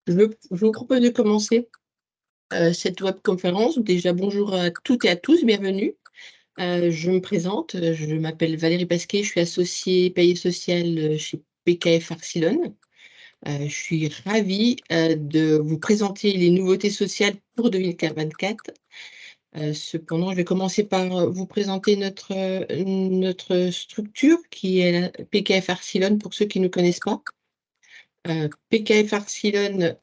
Je vous propose de commencer cette webconférence. Déjà, bonjour à toutes et à tous, bienvenue. Je me présente, je m'appelle Valérie Pasquet, je suis associée payée sociale chez PKF Arcilon. Je suis ravie de vous présenter les nouveautés sociales pour 2024. Cependant, je vais commencer par vous présenter notre structure qui est la PKF Arcilon pour ceux qui ne connaissent pas. PKF Arcilon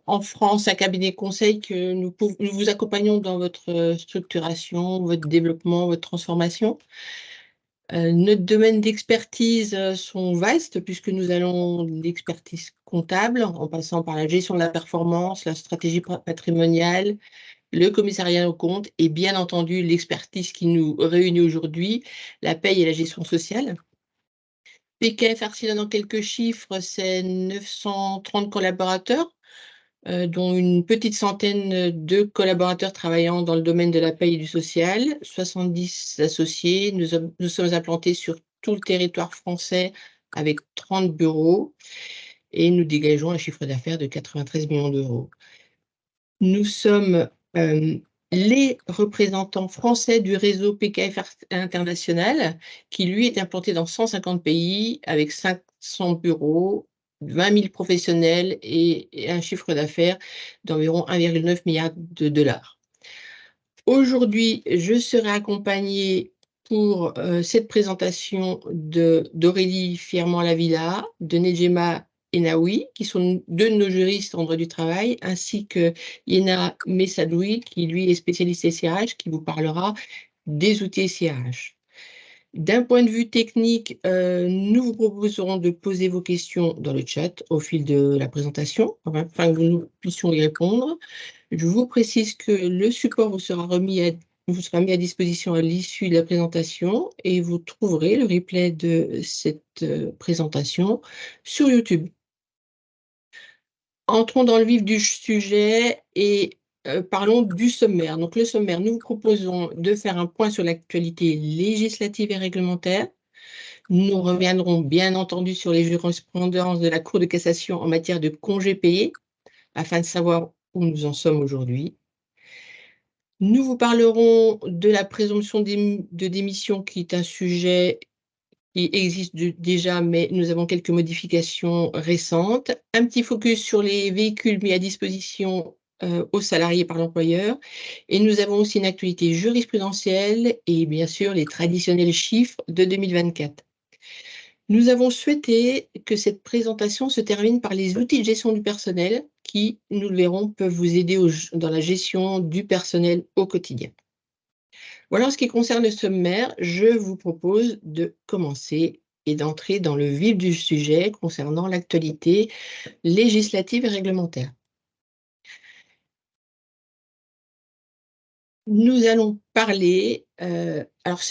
en France, un cabinet conseil que nous vous accompagnons dans votre structuration, votre développement, votre transformation. Notre domaine d'expertise sont vastes puisque nous allons de l'expertise comptable en passant par la gestion de la performance, la stratégie patrimoniale, le commissariat aux comptes et bien entendu l'expertise qui nous réunit aujourd'hui, la paye et la gestion sociale. PKF Arcilon en quelques chiffres, c'est 930 collaborateurs, dont une petite centaine de collaborateurs travaillant dans le domaine de la paie et du social, 70 associés. Nous sommes implantés sur tout le territoire français avec 30 bureaux et nous dégageons un chiffre d'affaires de 93 millions d'euros. Nous sommes les représentants français du réseau PKF International, qui lui est implanté dans 150 pays avec 500 bureaux, 20 000 professionnels et un chiffre d'affaires d'environ 1,9 milliard de dollars. Aujourd'hui, je serai accompagnée pour cette présentation d'Aurélie Firment-Lavilla, de Nedjema Enaoui, qui sont deux de nos juristes en droit du travail, ainsi que Yena Messadoui, qui lui est spécialiste SIRH, qui vous parlera des outils SIRH. D'un point de vue technique, nous vous proposerons de poser vos questions dans le chat au fil de la présentation, afin que nous puissions y répondre. Je vous précise que le support vous sera mis à disposition à l'issue de la présentation et vous trouverez le replay de cette présentation sur YouTube. Entrons dans le vif du sujet et parlons du sommaire. Donc le sommaire, nous vous proposons de faire un point sur l'actualité législative et réglementaire. Nous reviendrons bien entendu sur les jurisprudences de la Cour de cassation en matière de congés payés afin de savoir où nous en sommes aujourd'hui. Nous vous parlerons de la présomption de démission qui est un sujet qui existe déjà, mais nous avons quelques modifications récentes. Un petit focus sur les véhicules mis à disposition aux salariés par l'employeur. Et nous avons aussi une actualité jurisprudentielle et bien sûr les traditionnels chiffres de 2024. Nous avons souhaité que cette présentation se termine par les outils de gestion du personnel qui, nous le verrons, peuvent vous aider dans la gestion du personnel au quotidien. Voilà, en ce qui concerne le sommaire, je vous propose de commencer et d'entrer dans le vif du sujet concernant l'actualité législative et réglementaire. Nous allons parler, alors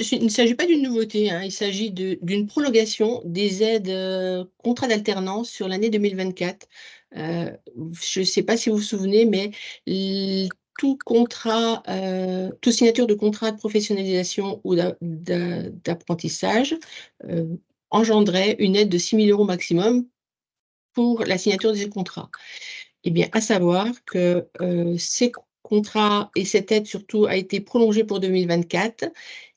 il ne s'agit pas d'une nouveauté, hein, il s'agit d'une prolongation des aides contrats d'alternance sur l'année 2024. Je ne sais pas si vous vous souvenez, mais tout contrat, toute signature de contrat de professionnalisation ou d'apprentissage engendrait une aide de 6 000 € maximum pour la signature de ces contrats. Eh bien, à savoir que ces contrats et cette aide surtout a été prolongée pour 2024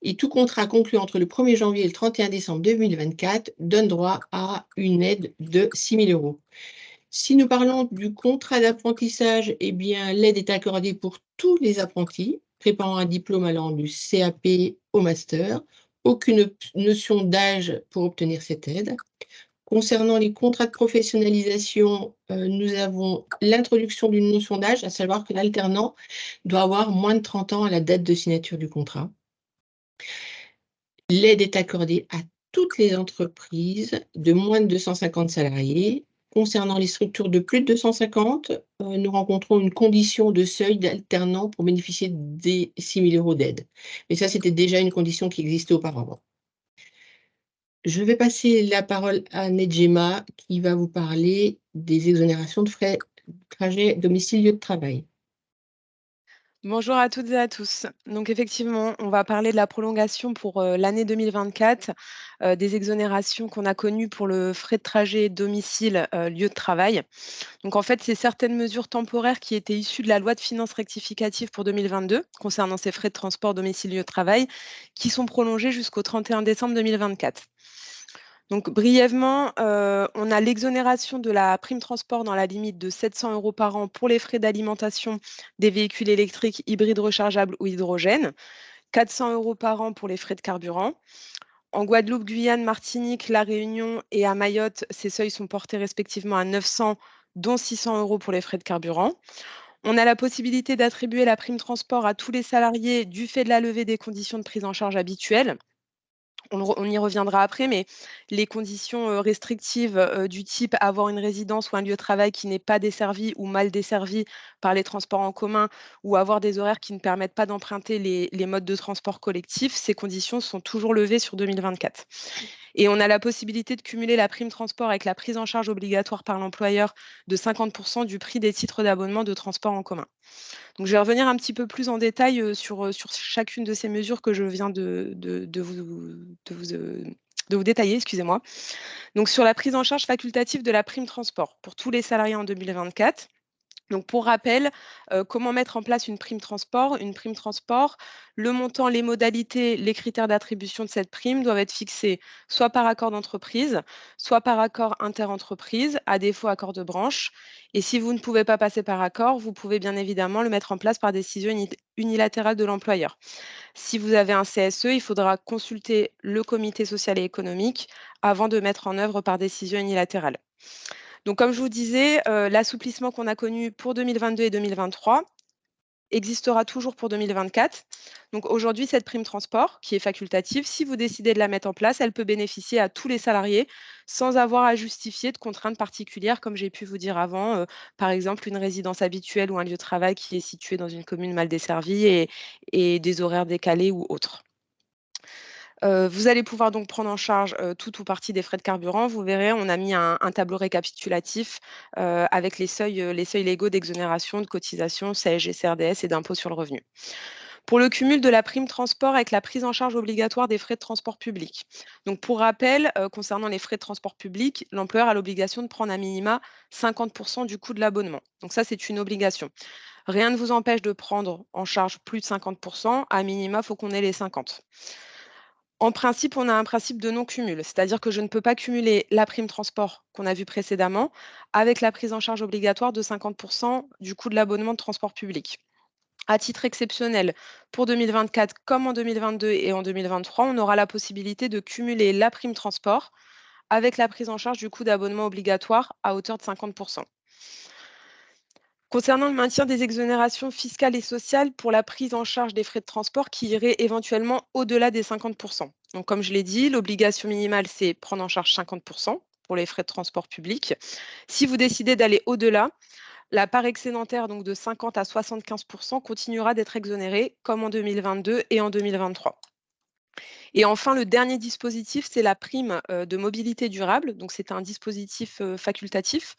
et tout contrat conclu entre le 1er janvier et le 31 décembre 2024 donne droit à une aide de 6 000 €. Si nous parlons du contrat d'apprentissage, eh bien, l'aide est accordée pour tous les apprentis préparant un diplôme allant du CAP au master. Aucune notion d'âge pour obtenir cette aide. Concernant les contrats de professionnalisation, nous avons l'introduction d'une notion d'âge, à savoir que l'alternant doit avoir moins de 30 ans à la date de signature du contrat. L'aide est accordée à toutes les entreprises de moins de 250 salariés. Concernant les structures de plus de 250, nous rencontrons une condition de seuil d'alternant pour bénéficier des 6 000 € d'aide. Mais ça, c'était déjà une condition qui existait auparavant. Je vais passer la parole à Nedjema qui va vous parler des exonérations de frais de trajet domicile lieu de travail. Bonjour à toutes et à tous. Donc effectivement, on va parler de la prolongation pour l'année 2024, des exonérations qu'on a connues pour le frais de trajet domicile, lieu de travail. Donc en fait, c'est certaines mesures temporaires qui étaient issues de la loi de finances rectificative pour 2022 concernant ces frais de transport domicile lieu de travail qui sont prolongés jusqu'au 31 décembre 2024. Donc brièvement, on a l'exonération de la prime transport dans la limite de 700 € par an pour les frais d'alimentation des véhicules électriques, hybrides rechargeables ou hydrogène, 400 € par an pour les frais de carburant. En Guadeloupe, Guyane, Martinique, La Réunion et à Mayotte, ces seuils sont portés respectivement à 900, dont 600 € pour les frais de carburant. On a la possibilité d'attribuer la prime transport à tous les salariés du fait de la levée des conditions de prise en charge habituelles. On y reviendra après, mais les conditions, restrictives, du type avoir une résidence ou un lieu de travail qui n'est pas desservi ou mal desservi par les transports en commun ou avoir des horaires qui ne permettent pas d'emprunter les modes de transport collectifs, ces conditions sont toujours levées sur 2024. Et on a la possibilité de cumuler la prime transport avec la prise en charge obligatoire par l'employeur de 50 du prix des titres d'abonnement de transport en commun. Donc je vais revenir un petit peu plus en détail, sur chacune de ces mesures que je viens de vous détailler, excusez-moi. Donc sur la prise en charge facultative de la prime transport pour tous les salariés en 2024. Donc pour rappel, comment mettre en place une prime transport? Une prime transport, le montant, les modalités, les critères d'attribution de cette prime doivent être fixés soit par accord d'entreprise, soit par accord interentreprise, à défaut accord de branche. Et si vous ne pouvez pas passer par accord, vous pouvez bien évidemment le mettre en place par décision unilatérale de l'employeur. Si vous avez un CSE, il faudra consulter le comité social et économique avant de mettre en œuvre par décision unilatérale. Donc comme je vous disais, l'assouplissement qu'on a connu pour 2022 et 2023 existera toujours pour 2024. Donc aujourd'hui, cette prime transport, qui est facultative, si vous décidez de la mettre en place, elle peut bénéficier à tous les salariés sans avoir à justifier de contraintes particulières, comme j'ai pu vous dire avant, par exemple une résidence habituelle ou un lieu de travail qui est situé dans une commune mal desservie et des horaires décalés ou autres. Vous allez pouvoir donc prendre en charge, tout ou partie des frais de carburant. Vous verrez, on a mis un tableau récapitulatif, avec les seuils légaux d'exonération de cotisations CSG, CRDS et d'impôt sur le revenu. Pour le cumul de la prime transport avec la prise en charge obligatoire des frais de transport public. Donc pour rappel, concernant les frais de transport public, l'employeur a l'obligation de prendre à minima 50 du coût de l'abonnement. Donc ça, c'est une obligation. Rien ne vous empêche de prendre en charge plus de 50. À minima, il faut qu'on ait les 50. En principe, on a un principe de non-cumul, c'est-à-dire que je ne peux pas cumuler la prime transport qu'on a vue précédemment avec la prise en charge obligatoire de 50 du coût de l'abonnement de transport public. À titre exceptionnel, pour 2024 comme en 2022 et en 2023, on aura la possibilité de cumuler la prime transport avec la prise en charge du coût d'abonnement obligatoire à hauteur de 50. Concernant le maintien des exonérations fiscales et sociales pour la prise en charge des frais de transport qui iraient éventuellement au-delà des 50. Donc, comme je l'ai dit, l'obligation minimale, c'est prendre en charge 50 pour les frais de transport public. Si vous décidez d'aller au-delà, la part excédentaire donc de 50 à 75 continuera d'être exonérée comme en 2022 et en 2023. Et enfin, le dernier dispositif, c'est la prime de mobilité durable. Donc, c'est un dispositif facultatif.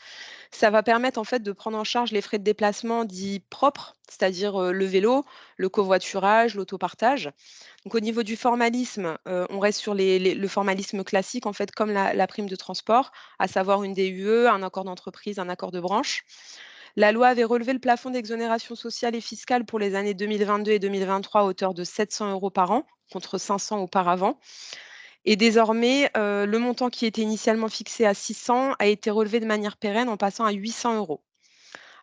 Ça va permettre en fait de prendre en charge les frais de déplacement dits propres, c'est-à-dire le vélo, le covoiturage, l'autopartage. Donc, au niveau du formalisme, on reste sur le formalisme classique, en fait, comme la prime de transport, à savoir une DUE, un accord d'entreprise, un accord de branche. La loi avait relevé le plafond d'exonération sociale et fiscale pour les années 2022 et 2023 à hauteur de 700 € par an, contre 500 auparavant. Et désormais, le montant qui était initialement fixé à 600 a été relevé de manière pérenne en passant à 800 €.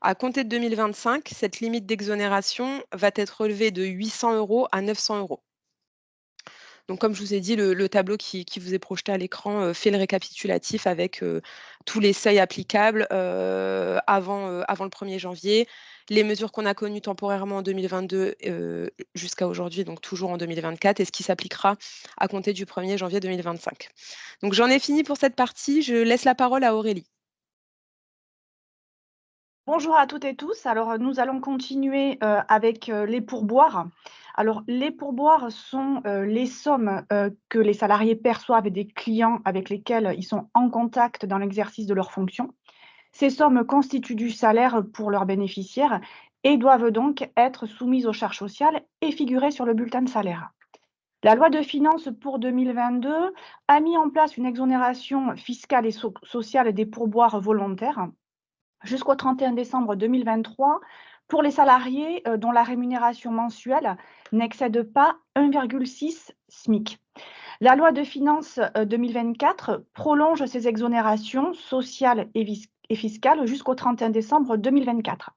À compter de 2025, cette limite d'exonération va être relevée de 800 € à 900 €. Donc comme je vous ai dit, le tableau qui vous est projeté à l'écran, fait le récapitulatif avec, tous les seuils applicables, avant le 1er janvier. Les mesures qu'on a connues temporairement en 2022, jusqu'à aujourd'hui, donc toujours en 2024 et ce qui s'appliquera à compter du 1er janvier 2025. Donc j'en ai fini pour cette partie, je laisse la parole à Aurélie. Bonjour à toutes et tous. Alors, nous allons continuer avec les pourboires. Alors, les pourboires sont les sommes que les salariés perçoivent des clients avec lesquels ils sont en contact dans l'exercice de leurs fonctions. Ces sommes constituent du salaire pour leurs bénéficiaires et doivent donc être soumises aux charges sociales et figurer sur le bulletin de salaire. La loi de finances pour 2022 a mis en place une exonération fiscale et sociale des pourboires volontaires jusqu'au 31 décembre 2023 pour les salariés dont la rémunération mensuelle n'excède pas 1,6 SMIC. La loi de finances 2024 prolonge ces exonérations sociales et fiscales jusqu'au 31 décembre 2024.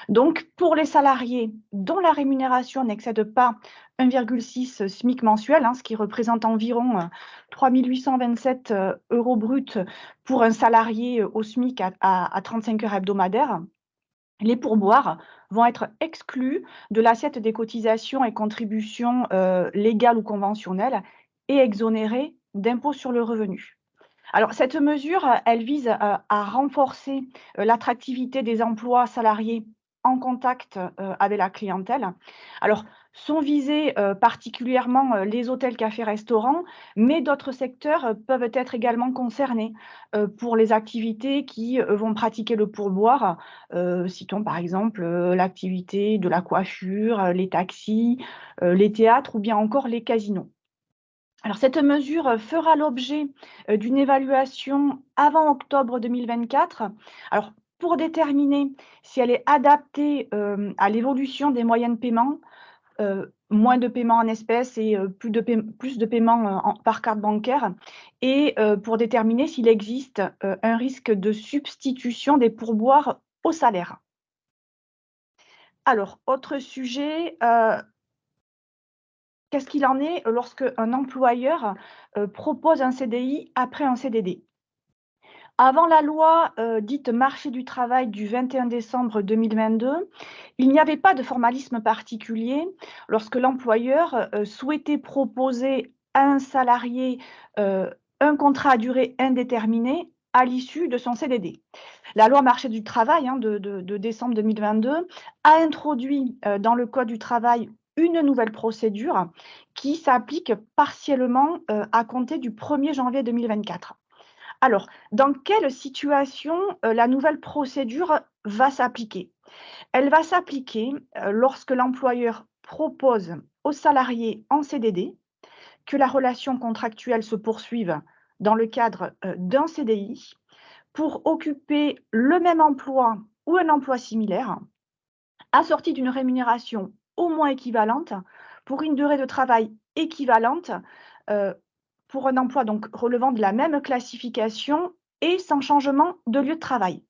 Donc, pour les salariés dont la rémunération n'excède pas 1,6 SMIC mensuel, ce qui représente environ 3 827 euros bruts pour un salarié au SMIC à 35 heures hebdomadaires, les pourboires vont être exclus de l'assiette des cotisations et contributions légales ou conventionnelles et exonérés d'impôt sur le revenu. Alors, cette mesure, elle vise à renforcer l'attractivité des emplois salariés en contact avec la clientèle. Alors, sont visés particulièrement les hôtels, cafés, restaurants, mais d'autres secteurs peuvent être également concernés pour les activités qui vont pratiquer le pourboire. Citons par exemple l'activité de la coiffure, les taxis, les théâtres ou bien encore les casinos. Alors, cette mesure fera l'objet d'une évaluation avant octobre 2024. Alors, pour déterminer si elle est adaptée à l'évolution des moyens de paiement, moins de paiements en espèces et plus de paiements par carte bancaire, et pour déterminer s'il existe un risque de substitution des pourboires au salaire. Alors, autre sujet, qu'est-ce qu'il en est lorsque un employeur propose un CDI après un CDD? Avant la loi dite marché du travail du 21 décembre 2022, il n'y avait pas de formalisme particulier lorsque l'employeur souhaitait proposer à un salarié un contrat à durée indéterminée à l'issue de son CDD. La loi marché du travail de décembre 2022 a introduit dans le Code du travail une nouvelle procédure qui s'applique partiellement à compter du 1er janvier 2024. Alors, dans quelle situation la nouvelle procédure va s'appliquer? Elle va s'appliquer lorsque l'employeur propose au salarié en CDD que la relation contractuelle se poursuive dans le cadre d'un CDI pour occuper le même emploi ou un emploi similaire, assorti d'une rémunération au moins équivalente pour une durée de travail équivalente pour un emploi donc relevant de la même classification et sans changement de lieu de travail.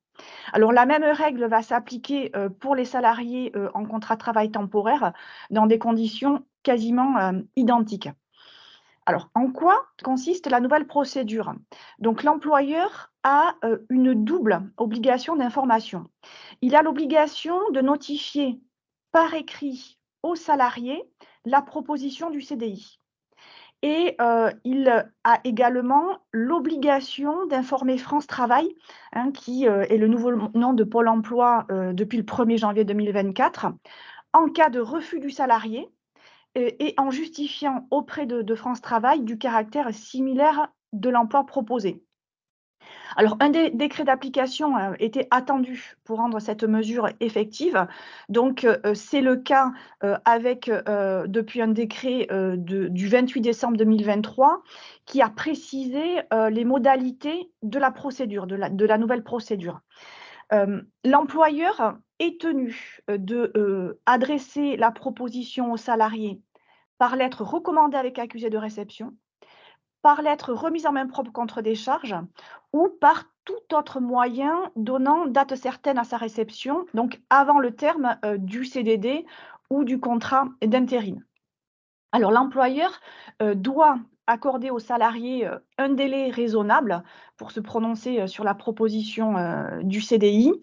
Alors la même règle va s'appliquer pour les salariés en contrat de travail temporaire dans des conditions quasiment identiques. Alors, en quoi consiste la nouvelle procédure? Donc, l'employeur a une double obligation d'information. Il a l'obligation de notifier par écrit aux salariés la proposition du CDI. Et il a également l'obligation d'informer France Travail, qui est le nouveau nom de Pôle emploi depuis le 1er janvier 2024, en cas de refus du salarié et en justifiant auprès de France Travail du caractère similaire de l'emploi proposé. Alors, un décret d'application était attendu pour rendre cette mesure effective. Donc, c'est le cas avec, depuis un décret du 28 décembre 2023 qui a précisé les modalités de la procédure, de la nouvelle procédure. L'employeur est tenu d'adresser la proposition aux salariés par lettre recommandée avec accusé de réception, par lettre remise en main propre contre décharge ou par tout autre moyen donnant date certaine à sa réception, donc avant le terme du CDD ou du contrat d'intérim. Alors l'employeur doit accorder aux salariés un délai raisonnable pour se prononcer sur la proposition du CDI,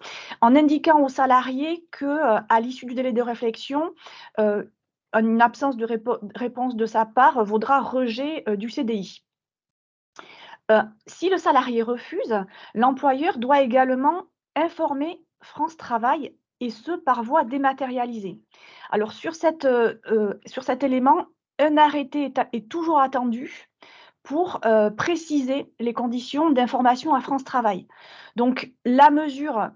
en indiquant aux salariés que, à l'issue du délai de réflexion, une absence de réponse de sa part vaudra rejet du CDI. Si le salarié refuse, l'employeur doit également informer France Travail et ce par voie dématérialisée. Alors sur cet élément, un arrêté est toujours attendu pour préciser les conditions d'information à France Travail. Donc la mesure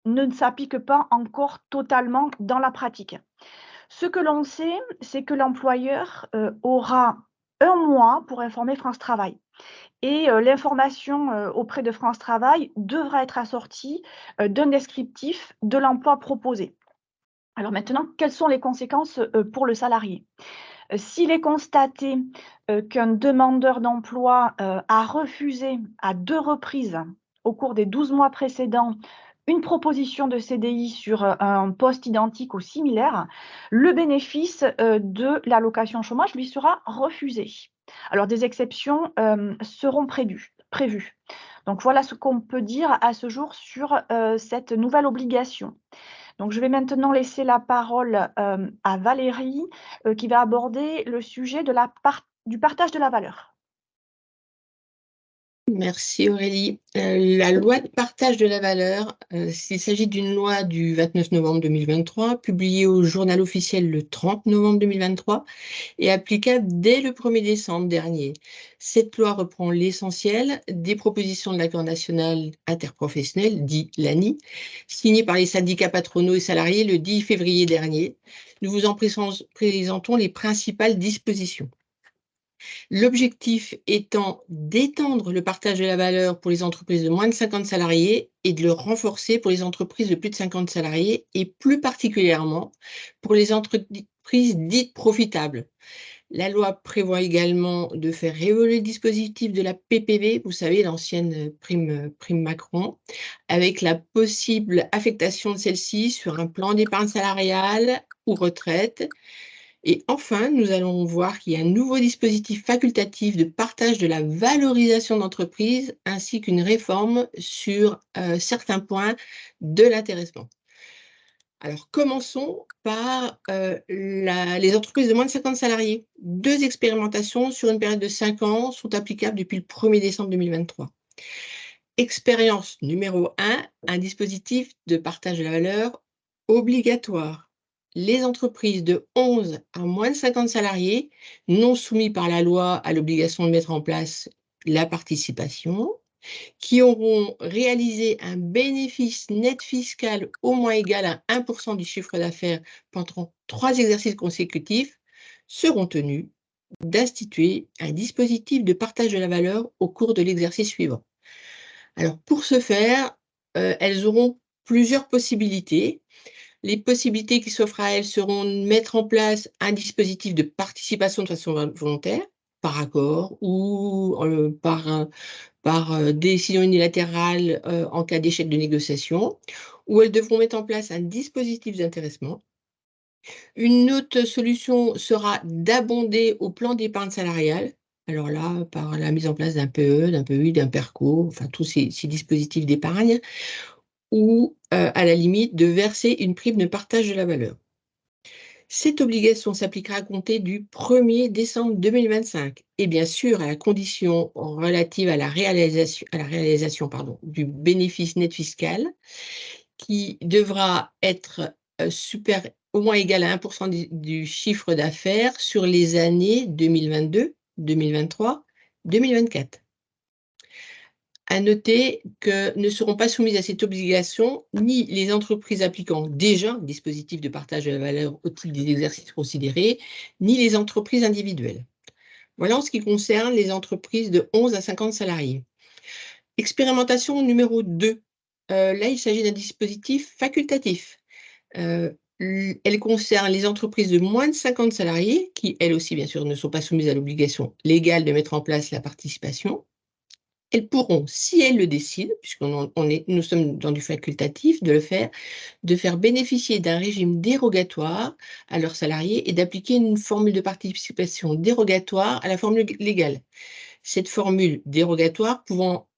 ne s'applique pas encore totalement dans la pratique. Ce que l'on sait, c'est que l'employeur aura 1 mois pour informer France Travail. Et l'information auprès de France Travail devra être assortie d'un descriptif de l'emploi proposé. Alors maintenant, quelles sont les conséquences pour le salarié? S'il est constaté qu'un demandeur d'emploi a refusé à 2 reprises au cours des 12 mois précédents une proposition de CDI sur un poste identique ou similaire, le bénéfice de l'allocation chômage lui sera refusé. Alors des exceptions seront prévues. Donc voilà ce qu'on peut dire à ce jour sur cette nouvelle obligation. Donc, je vais maintenant laisser la parole à Valérie qui va aborder le sujet du partage de la valeur. Merci Aurélie. La loi de partage de la valeur, s'il s'agit d'une loi du 29 novembre 2023, publiée au journal officiel le 30 novembre 2023 et applicable dès le 1er décembre dernier. Cette loi reprend l'essentiel des propositions de l'accord national interprofessionnel, dit l'ANI, signé par les syndicats patronaux et salariés le 10 février dernier. Nous vous en présentons les principales dispositions. L'objectif étant d'étendre le partage de la valeur pour les entreprises de moins de 50 salariés et de le renforcer pour les entreprises de plus de 50 salariés et plus particulièrement pour les entreprises dites profitables. La loi prévoit également de faire évoluer le dispositif de la PPV, vous savez, l'ancienne prime Macron, avec la possible affectation de celle-ci sur un plan d'épargne salariale ou retraite. Et enfin, nous allons voir qu'il y a un nouveau dispositif facultatif de partage de la valorisation d'entreprise ainsi qu'une réforme sur certains points de l'intéressement. Alors, commençons par les entreprises de moins de 50 salariés. 2 expérimentations sur une période de 5 ans sont applicables depuis le 1er décembre 2023. Expérience numéro 1, un dispositif de partage de la valeur obligatoire. Les entreprises de 11 à moins de 50 salariés non soumis par la loi à l'obligation de mettre en place la participation, qui auront réalisé un bénéfice net fiscal au moins égal à 1% du chiffre d'affaires pendant 3 exercices consécutifs, seront tenus d'instituer un dispositif de partage de la valeur au cours de l'exercice suivant. Alors, pour ce faire, elles auront plusieurs possibilités. Les possibilités qui s'offrent à elles seront de mettre en place un dispositif de participation de façon volontaire, par accord ou par décision unilatérale en cas d'échec de négociation, ou elles devront mettre en place un dispositif d'intéressement. Une autre solution sera d'abonder au plan d'épargne salariale. Alors là, par la mise en place d'un PE, d'un PEI, d'un PERCO, enfin tous ces dispositifs d'épargne, ou à la limite de verser une prime de partage de la valeur. Cette obligation s'appliquera à compter du 1er décembre 2025 et bien sûr à la condition relative à la réalisation du bénéfice net fiscal qui devra être au moins égal à 1% du chiffre d'affaires sur les années 2022, 2023, 2024. À noter que ne seront pas soumises à cette obligation ni les entreprises appliquant déjà un dispositif de partage de la valeur au titre des exercices considérés, ni les entreprises individuelles. Voilà en ce qui concerne les entreprises de 11 à 50 salariés. Expérimentation numéro 2. Là, il s'agit d'un dispositif facultatif. Elle concerne les entreprises de moins de 50 salariés qui, elles aussi, bien sûr, ne sont pas soumises à l'obligation légale de mettre en place la participation. Elles pourront, si elles le décident, puisque nous sommes dans du facultatif, de faire bénéficier d'un régime dérogatoire à leurs salariés et d'appliquer une formule de participation dérogatoire à la formule légale. Cette formule dérogatoire pouvant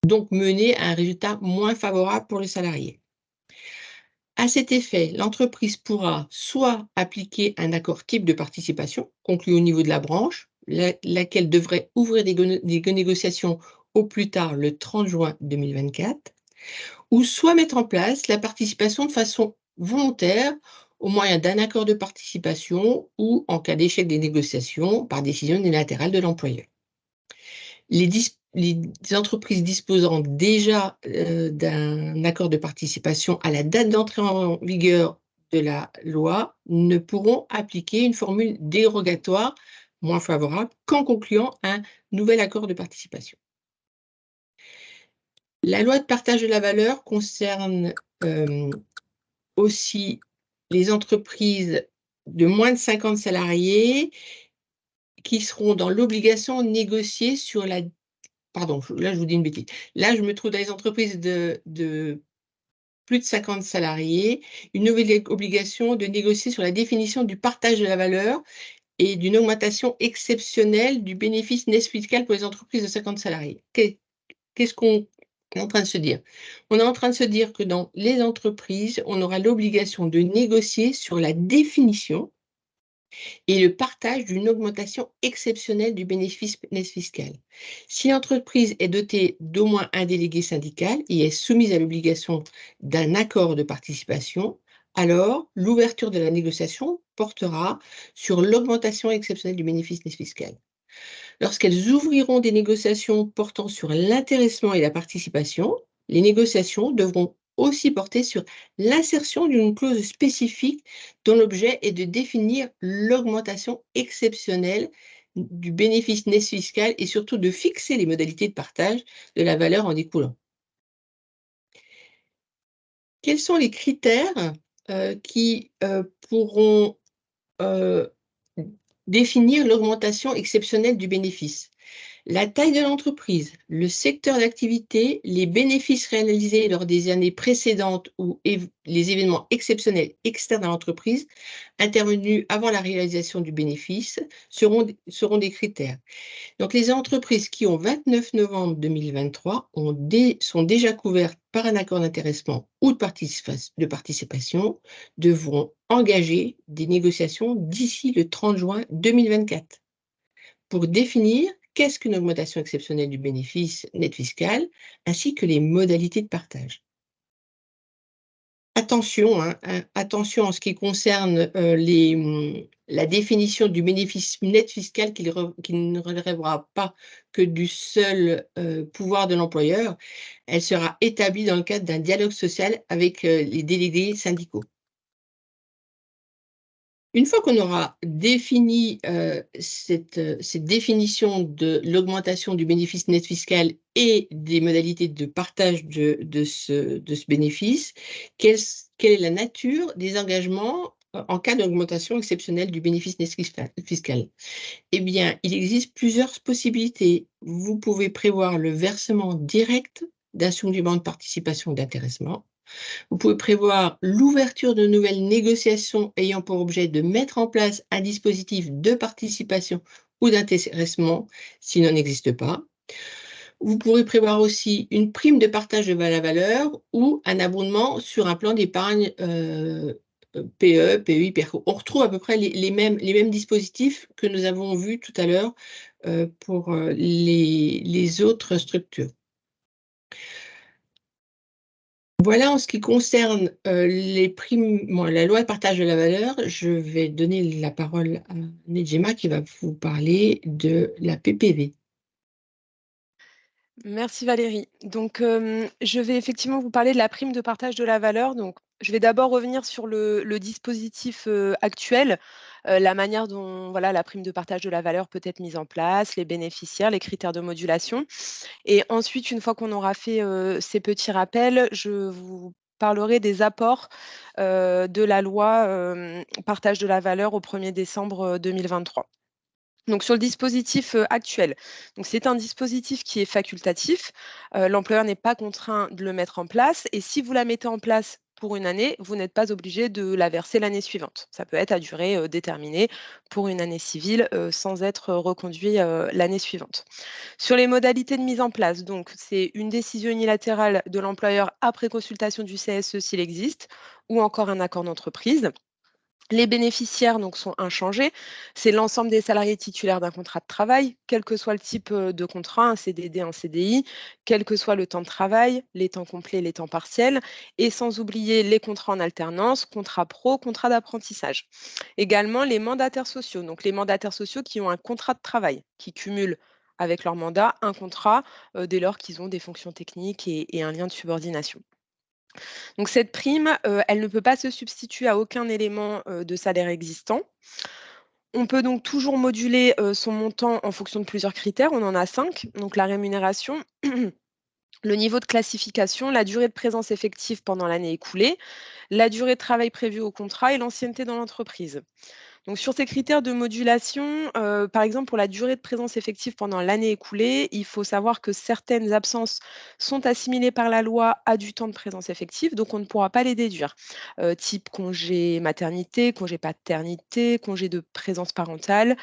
donc mener à un résultat moins favorable pour les salariés. À cet effet, l'entreprise pourra soit appliquer un accord type de participation conclu au niveau de la branche, laquelle devrait ouvrir des négociations au plus tard le 30 juin 2024, ou soit mettre en place la participation de façon volontaire au moyen d'un accord de participation ou en cas d'échec des négociations par décision unilatérale de l'employeur. Les les entreprises disposant déjà d'un accord de participation à la date d'entrée en vigueur de la loi ne pourront appliquer une formule dérogatoire moins favorable qu'en concluant un nouvel accord de participation. La loi de partage de la valeur concerne aussi les entreprises de moins de 50 salariés qui seront dans l'obligation de négocier sur la... Pardon, là je vous dis une bêtise. Là, je me trouve dans les entreprises de plus de 50 salariés, une nouvelle obligation de négocier sur la définition du partage de la valeur et d'une augmentation exceptionnelle du bénéfice net fiscal pour les entreprises de 50 salariés. Qu'est-ce qu'on est en train de se dire? On est en train de se dire que dans les entreprises, on aura l'obligation de négocier sur la définition et le partage d'une augmentation exceptionnelle du bénéfice net fiscal. Si l'entreprise est dotée d'au moins un délégué syndical et est soumise à l'obligation d'un accord de participation, alors l'ouverture de la négociation portera sur l'augmentation exceptionnelle du bénéfice net fiscal. Lorsqu'elles ouvriront des négociations portant sur l'intéressement et la participation, les négociations devront aussi porter sur l'insertion d'une clause spécifique dont l'objet est de définir l'augmentation exceptionnelle du bénéfice net fiscal et surtout de fixer les modalités de partage de la valeur en découlant. Quels sont les critères qui pourront définir l'augmentation exceptionnelle du bénéfice? La taille de l'entreprise, le secteur d'activité, les bénéfices réalisés lors des années précédentes ou les événements exceptionnels externes à l'entreprise intervenus avant la réalisation du bénéfice seront des critères. Donc, les entreprises qui ont 29 novembre 2023 sont déjà couvertes par un accord d'intéressement ou de participation devront engager des négociations d'ici le 30 juin 2024 pour définir qu'est-ce qu'une augmentation exceptionnelle du bénéfice net fiscal, ainsi que les modalités de partage. Attention, attention en ce qui concerne la définition du bénéfice net fiscal qui ne relèvera pas que du seul pouvoir de l'employeur. Elle sera établie dans le cadre d'un dialogue social avec les délégués syndicaux. Une fois qu'on aura défini cette définition de l'augmentation du bénéfice net fiscal et des modalités de partage de ce bénéfice, quelle est la nature des engagements en cas d'augmentation exceptionnelle du bénéfice net fiscal? Eh bien, il existe plusieurs possibilités. Vous pouvez prévoir le versement direct d'un supplément de participation ou d'intéressement. Vous pouvez prévoir l'ouverture de nouvelles négociations ayant pour objet de mettre en place un dispositif de participation ou d'intéressement s'il n'en existe pas. Vous pourrez prévoir aussi une prime de partage de la valeur ou un abondement sur un plan d'épargne PE, PEI, PERCO. On retrouve à peu près les mêmes dispositifs que nous avons vus tout à l'heure pour les autres structures. Voilà en ce qui concerne les primes, la loi de partage de la valeur. Je vais donner la parole à Nedjema qui va vous parler de la PPV. Merci Valérie. Donc, je vais effectivement vous parler de la prime de partage de la valeur. Donc, je vais d'abord revenir sur le dispositif actuel, la manière dont la prime de partage de la valeur peut être mise en place, les bénéficiaires, les critères de modulation. Et ensuite, une fois qu'on aura fait ces petits rappels, je vous parlerai des apports de la loi partage de la valeur au 1er décembre 2023. Donc, sur le dispositif actuel, c'est un dispositif qui est facultatif. L'employeur n'est pas contraint de le mettre en place. Et si vous la mettez en place pour une année, vous n'êtes pas obligé de la verser l'année suivante. Ça peut être à durée déterminée pour une année civile sans être reconduit l'année suivante. Sur les modalités de mise en place, donc c'est une décision unilatérale de l'employeur après consultation du CSE s'il existe, ou encore un accord d'entreprise. Les bénéficiaires sont inchangés. C'est l'ensemble des salariés titulaires d'un contrat de travail, quel que soit le type de contrat, un CDD, un CDI, quel que soit le temps de travail, les temps complets, les temps partiels, et sans oublier les contrats en alternance, contrat pro, contrat d'apprentissage. Également, les mandataires sociaux, donc les mandataires sociaux qui ont un contrat de travail, qui cumulent avec leur mandat un contrat dès lors qu'ils ont des fonctions techniques et un lien de subordination. Donc cette prime, elle ne peut pas se substituer à aucun élément de salaire existant. On peut donc toujours moduler son montant en fonction de plusieurs critères. On en a 5. Donc la rémunération, le niveau de classification, la durée de présence effective pendant l'année écoulée, la durée de travail prévue au contrat et l'ancienneté dans l'entreprise. Donc sur ces critères de modulation, par exemple pour la durée de présence effective pendant l'année écoulée, il faut savoir que certaines absences sont assimilées par la loi à du temps de présence effective, donc on ne pourra pas les déduire. Type congé maternité, congé paternité, congé de présence parentale,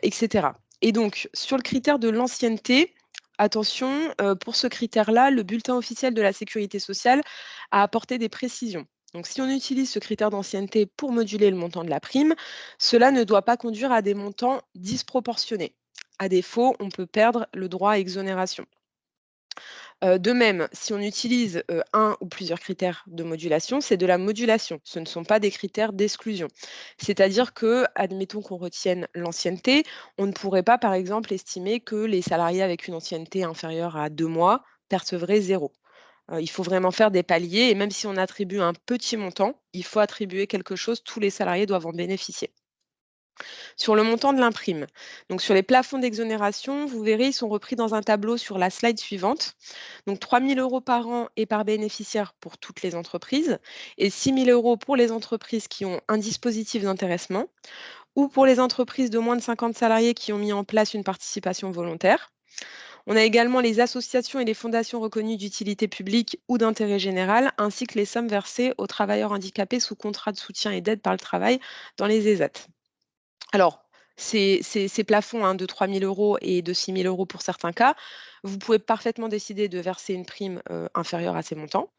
etc. Et donc sur le critère de l'ancienneté, attention, pour ce critère-là, le bulletin officiel de la sécurité sociale a apporté des précisions. Donc, si on utilise ce critère d'ancienneté pour moduler le montant de la prime, cela ne doit pas conduire à des montants disproportionnés. À défaut, on peut perdre le droit à exonération. De même, si on utilise un ou plusieurs critères de modulation, c'est de la modulation. Ce ne sont pas des critères d'exclusion. C'est-à-dire que, admettons qu'on retienne l'ancienneté, on ne pourrait pas, par exemple, estimer que les salariés avec une ancienneté inférieure à 2 mois percevraient 0. Il faut vraiment faire des paliers et même si on attribue un petit montant, il faut attribuer quelque chose, tous les salariés doivent en bénéficier. Sur le montant de l'imprime, donc sur les plafonds d'exonération, vous verrez, ils sont repris dans un tableau sur la slide suivante. Donc 3 000 € par an et par bénéficiaire pour toutes les entreprises et 6 000 € pour les entreprises qui ont un dispositif d'intéressement ou pour les entreprises de moins de 50 salariés qui ont mis en place une participation volontaire. On a également les associations et les fondations reconnues d'utilité publique ou d'intérêt général, ainsi que les sommes versées aux travailleurs handicapés sous contrat de soutien et d'aide par le travail dans les ESAT. Alors, ces plafonds de 3 000 € et de 6 000 € pour certains cas, vous pouvez parfaitement décider de verser une prime inférieure à ces montants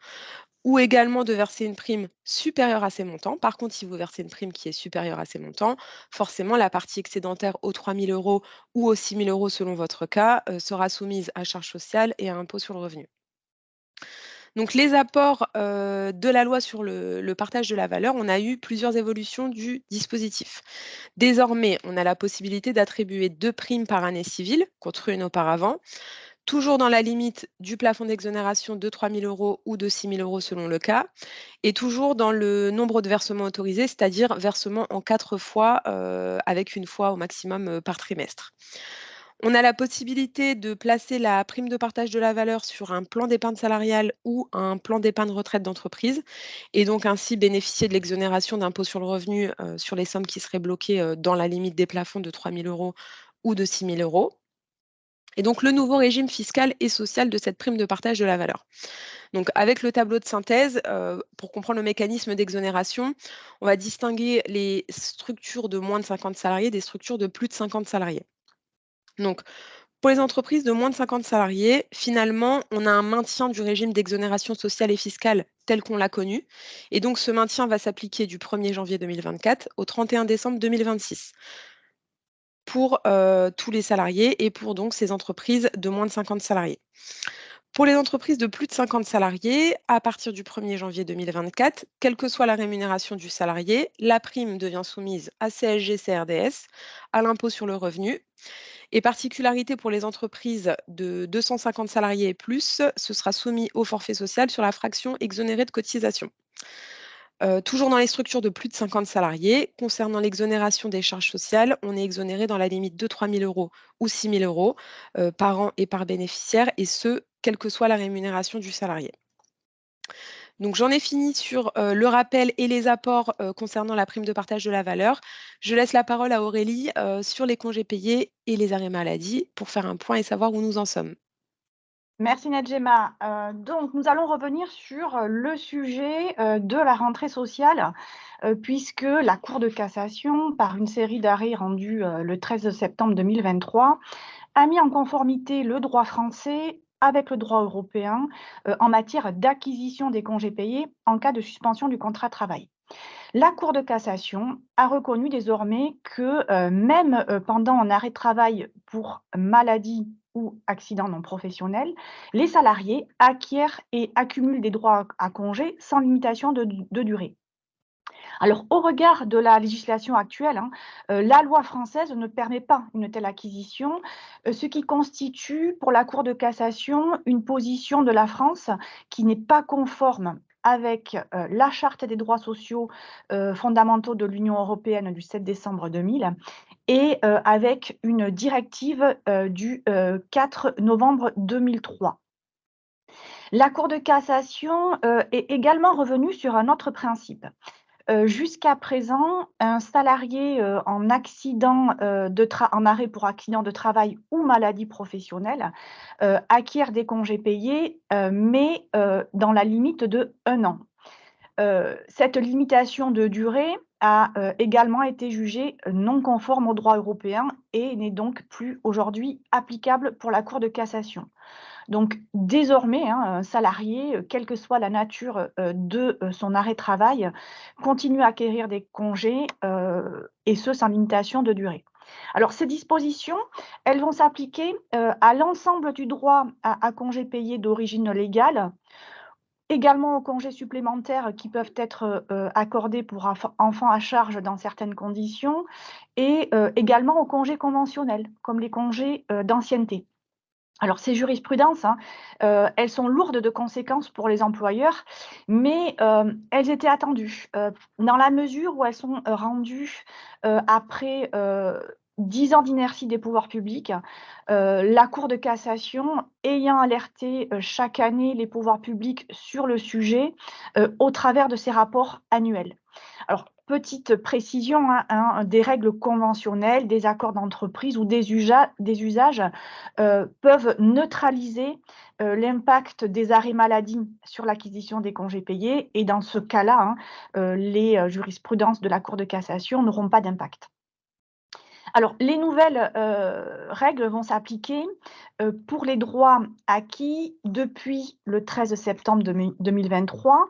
ou également de verser une prime supérieure à ces montants. Par contre, si vous versez une prime qui est supérieure à ces montants, forcément, la partie excédentaire aux 3 000 € ou aux 6 000 € selon votre cas sera soumise à charges sociales et à impôt sur le revenu. Donc les apports de la loi sur le partage de la valeur, on a eu plusieurs évolutions du dispositif. Désormais, on a la possibilité d'attribuer 2 primes par année civile contre une auparavant, toujours dans la limite du plafond d'exonération de 3 000 € ou de 6 000 € selon le cas, et toujours dans le nombre de versements autorisés, c'est-à-dire versement en 4 fois, avec une fois au maximum par trimestre. On a la possibilité de placer la prime de partage de la valeur sur un plan d'épargne salariale ou un plan d'épargne retraite d'entreprise et donc ainsi bénéficier de l'exonération d'impôt sur le revenu sur les sommes qui seraient bloquées dans la limite des plafonds de 3 000 € ou de 6 000 €. Et donc le nouveau régime fiscal et social de cette prime de partage de la valeur. Donc avec le tableau de synthèse, pour comprendre le mécanisme d'exonération, on va distinguer les structures de moins de 50 salariés des structures de plus de 50 salariés. Donc, pour les entreprises de moins de 50 salariés, finalement, on a un maintien du régime d'exonération sociale et fiscale tel qu'on l'a connu. Et donc, ce maintien va s'appliquer du 1er janvier 2024 au 31 décembre 2026 pour tous les salariés et pour donc ces entreprises de moins de 50 salariés. Pour les entreprises de plus de 50 salariés, à partir du 1er janvier 2024, quelle que soit la rémunération du salarié, la prime devient soumise à CSG-CRDS, à l'impôt sur le revenu. Et particularité pour les entreprises de 250 salariés et plus, ce sera soumis au forfait social sur la fraction exonérée de cotisation. Toujours dans les structures de plus de 50 salariés, concernant l'exonération des charges sociales, on est exonéré dans la limite de 3 000 € ou 6 000 € par an et par bénéficiaire, et ce, quelle que soit la rémunération du salarié. Donc j'en ai fini sur le rappel et les apports concernant la prime de partage de la valeur. Je laisse la parole à Aurélie sur les congés payés et les arrêts maladie pour faire un point et savoir où nous en sommes. Merci Nedjema. Donc, nous allons revenir sur le sujet de la rentrée sociale, puisque la Cour de cassation, par une série d'arrêts rendus le 13 septembre 2023, a mis en conformité le droit français avec le droit européen en matière d'acquisition des congés payés en cas de suspension du contrat de travail. La Cour de cassation a reconnu désormais que même pendant un arrêt de travail pour maladie ou accident non professionnel, les salariés acquièrent et accumulent des droits à congés sans limitation de durée. Alors, au regard de la législation actuelle, la loi française ne permet pas une telle acquisition, ce qui constitue pour la Cour de cassation une position de la France qui n'est pas conforme avec la Charte des droits sociaux fondamentaux de l'Union européenne du 7 décembre 2000 et avec une directive du 4 novembre 2003. La Cour de cassation est également revenue sur un autre principe. Jusqu'à présent, un salarié en arrêt pour accident de travail ou maladie professionnelle acquiert des congés payés, mais dans la limite de 1 an. Cette limitation de durée a également été jugée non conforme au droit européen et n'est donc plus aujourd'hui applicable pour la Cour de cassation. Donc désormais, un salarié, quelle que soit la nature de son arrêt de travail, continue à acquérir des congés et ce, sans limitation de durée. Alors ces dispositions, elles vont s'appliquer à l'ensemble du droit à congés payés d'origine légale, également aux congés supplémentaires qui peuvent être accordés pour enfants à charge dans certaines conditions et également aux congés conventionnels, comme les congés d'ancienneté. Alors, ces jurisprudences, elles sont lourdes de conséquences pour les employeurs, mais elles étaient attendues, dans la mesure où elles sont rendues après 10 ans d'inertie des pouvoirs publics, la Cour de cassation ayant alerté chaque année les pouvoirs publics sur le sujet au travers de ses rapports annuels. Alors, petite précision, des règles conventionnelles, des accords d'entreprise ou des usages peuvent neutraliser l'impact des arrêts maladie sur l'acquisition des congés payés et dans ce cas-là, les jurisprudences de la Cour de cassation n'auront pas d'impact. Alors, les nouvelles règles vont s'appliquer pour les droits acquis depuis le 13 septembre 2023.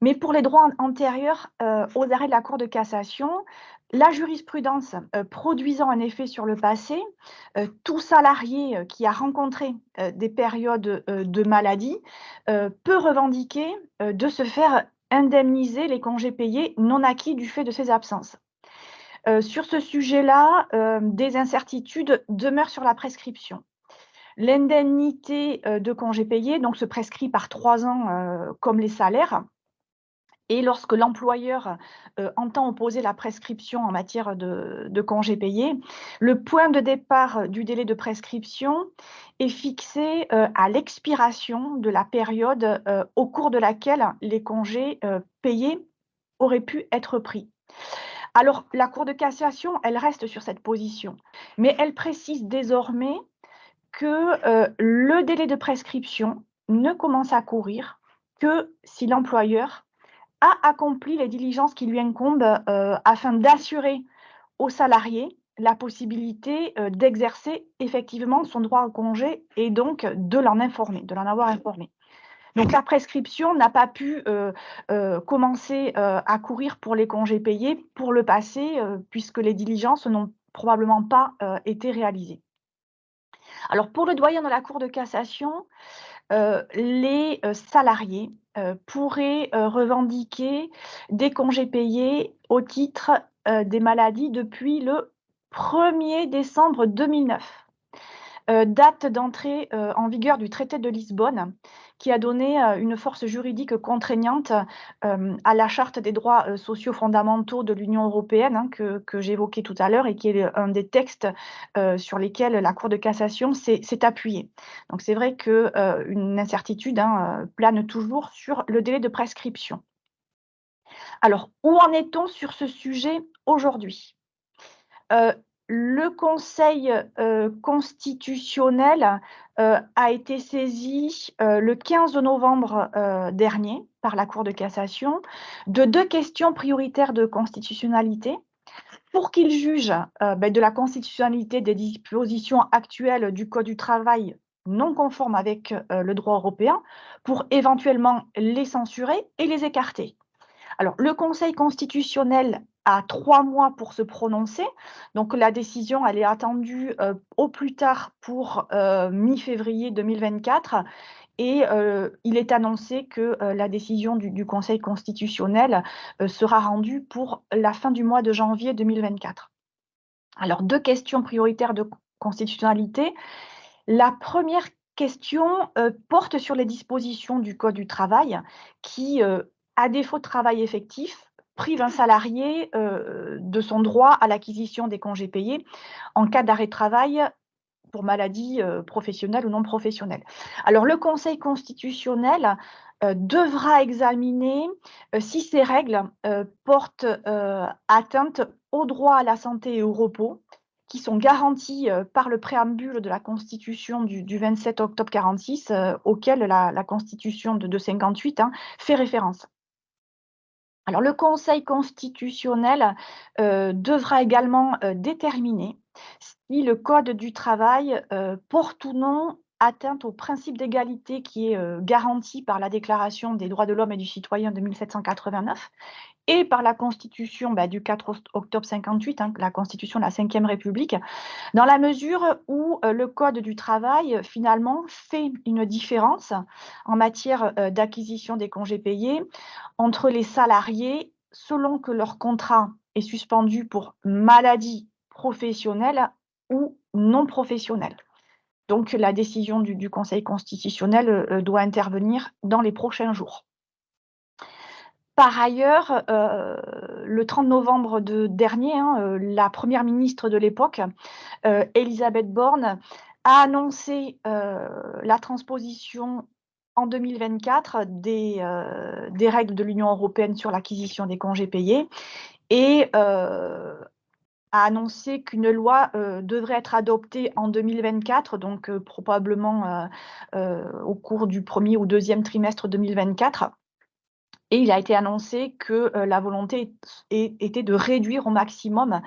Mais pour les droits antérieurs aux arrêts de la Cour de cassation, la jurisprudence produisant un effet sur le passé, tout salarié qui a rencontré des périodes de maladie peut revendiquer de se faire indemniser les congés payés non acquis du fait de ses absences. Sur ce sujet-là, des incertitudes demeurent sur la prescription. L'indemnité de congés payés donc, se prescrit par 3 ans comme les salaires. Et lorsque l'employeur entend opposer la prescription en matière de congés payés, le point de départ du délai de prescription est fixé à l'expiration de la période au cours de laquelle les congés payés auraient pu être pris. Alors, la Cour de cassation, elle reste sur cette position, mais elle précise désormais que le délai de prescription ne commence à courir que si l'employeur a accompli les diligences qui lui incombent afin d'assurer aux salariés la possibilité d'exercer effectivement son droit au congé et donc de l'en informer, de l'en avoir informé. Donc la prescription n'a pas pu commencer à courir pour les congés payés pour le passé, puisque les diligences n'ont probablement pas été réalisées. Alors pour le doyen de la Cour de cassation, les salariés pourraient revendiquer des congés payés au titre des maladies depuis le 1er décembre 2009. Date d'entrée en vigueur du traité de Lisbonne, qui a donné une force juridique contraignante à la Charte des droits sociaux fondamentaux de l'Union européenne, que j'évoquais tout à l'heure, et qui est un des textes sur lesquels la Cour de cassation s'est appuyée. Donc c'est vrai qu'une incertitude plane toujours sur le délai de prescription. Alors, où en est-on sur ce sujet aujourd'hui ? Le Conseil constitutionnel a été saisi le 15 novembre dernier par la Cour de cassation de 2 questions prioritaires de constitutionnalité pour qu'il juge de la constitutionnalité des dispositions actuelles du Code du travail non conformes avec le droit européen pour éventuellement les censurer et les écarter. Alors, le Conseil constitutionnel a 3 mois pour se prononcer. Donc, la décision, elle est attendue au plus tard pour mi-février 2024. et il est annoncé que la décision du Conseil constitutionnel sera rendue pour la fin du mois de janvier 2024. Alors, 2 questions prioritaires de constitutionnalité. La première question porte sur les dispositions du Code du travail qui, à défaut de travail effectif, prive un salarié de son droit à l'acquisition des congés payés en cas d'arrêt de travail pour maladie professionnelle ou non professionnelle. Alors, le Conseil constitutionnel devra examiner si ces règles portent atteinte au droit à la santé et au repos, qui sont garantis par le préambule de la Constitution du 27 octobre 1946, auquel la Constitution de 1958 fait référence. Alors, le Conseil constitutionnel devra également déterminer si le Code du travail porte ou non atteinte au principe d'égalité qui est garanti par la Déclaration des droits de l'homme et du citoyen de 1789 et par la Constitution du 4 octobre 1958, la Constitution de la Ve République, dans la mesure où le Code du travail, finalement, fait une différence en matière d'acquisition des congés payés entre les salariés selon que leur contrat est suspendu pour maladie professionnelle ou non professionnelle. Donc, la décision du Conseil constitutionnel doit intervenir dans les prochains jours. Par ailleurs, le 30 novembre dernier, la première ministre de l'époque, Elisabeth Borne, a annoncé la transposition en 2024 des règles de l'Union européenne sur l'acquisition des congés payés et a annoncé qu'une loi devrait être adoptée en 2024, donc probablement au cours du premier ou deuxième trimestre 2024. Et il a été annoncé que la volonté était de réduire au maximum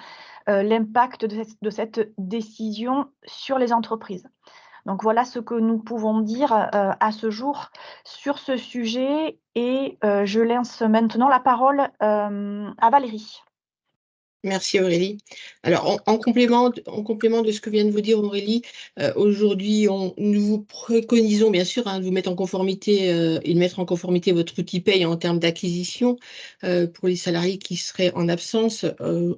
l'impact de cette décision sur les entreprises. Donc voilà ce que nous pouvons dire à ce jour sur ce sujet et je lance maintenant la parole à Valérie. Merci Aurélie. Alors, en complément de ce que vient de vous dire Aurélie, aujourd'hui, nous vous préconisons bien sûr de vous mettre en conformité et de mettre en conformité votre outil paye en termes d'acquisition pour les salariés qui seraient en absence.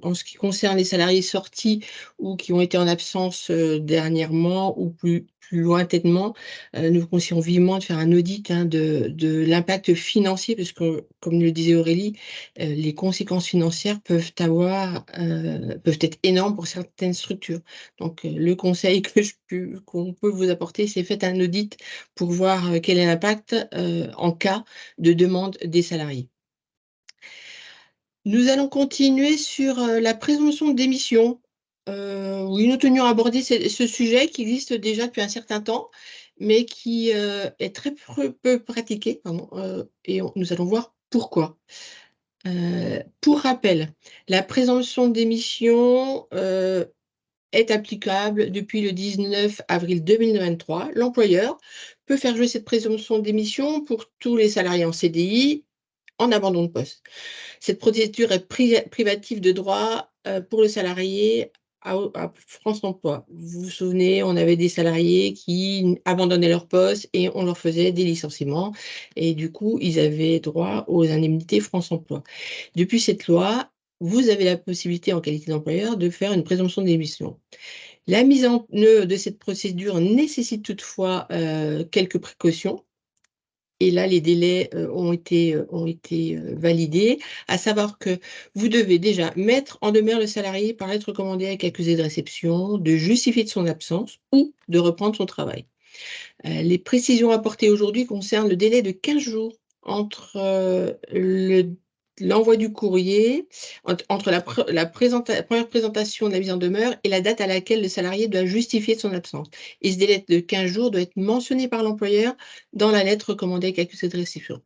En ce qui concerne les salariés sortis ou qui ont été en absence dernièrement ou plus lointainement, nous vous conseillons vivement de faire un audit de l'impact financier, parce que, comme le disait Aurélie, les conséquences financières peuvent être énormes pour certaines structures. Donc, le conseil qu'on peut vous apporter, c'est faites un audit pour voir quel est l'impact en cas de demande des salariés. Nous allons continuer sur la présomption de démission. Oui, nous tenions à aborder ce sujet qui existe déjà depuis un certain temps, mais qui est très peu pratiqué, et nous allons voir pourquoi. Pour rappel, la présomption de démission est applicable depuis le 19 avril 2023. L'employeur peut faire jouer cette présomption de démission pour tous les salariés en CDI en abandon de poste. Cette procédure est privative de droit pour le salarié à France Emploi. Vous vous souvenez, on avait des salariés qui abandonnaient leur poste et on leur faisait des licenciements et du coup, ils avaient droit aux indemnités France Emploi. Depuis cette loi, vous avez la possibilité en qualité d'employeur de faire une présomption de démission. La mise en œuvre de cette procédure nécessite toutefois quelques précautions. Et là, les délais ont été validés, à savoir que vous devez déjà mettre en demeure le salarié par lettre recommandée avec accusé de réception, de justifier de son absence ou de reprendre son travail. Les précisions apportées aujourd'hui concernent le délai de 15 jours entre l'envoi du courrier, entre la première présentation de la mise en demeure et la date à laquelle le salarié doit justifier de son absence. Et ce délai de 15 jours doit être mentionné par l'employeur dans la lettre recommandée avec accusé de réception.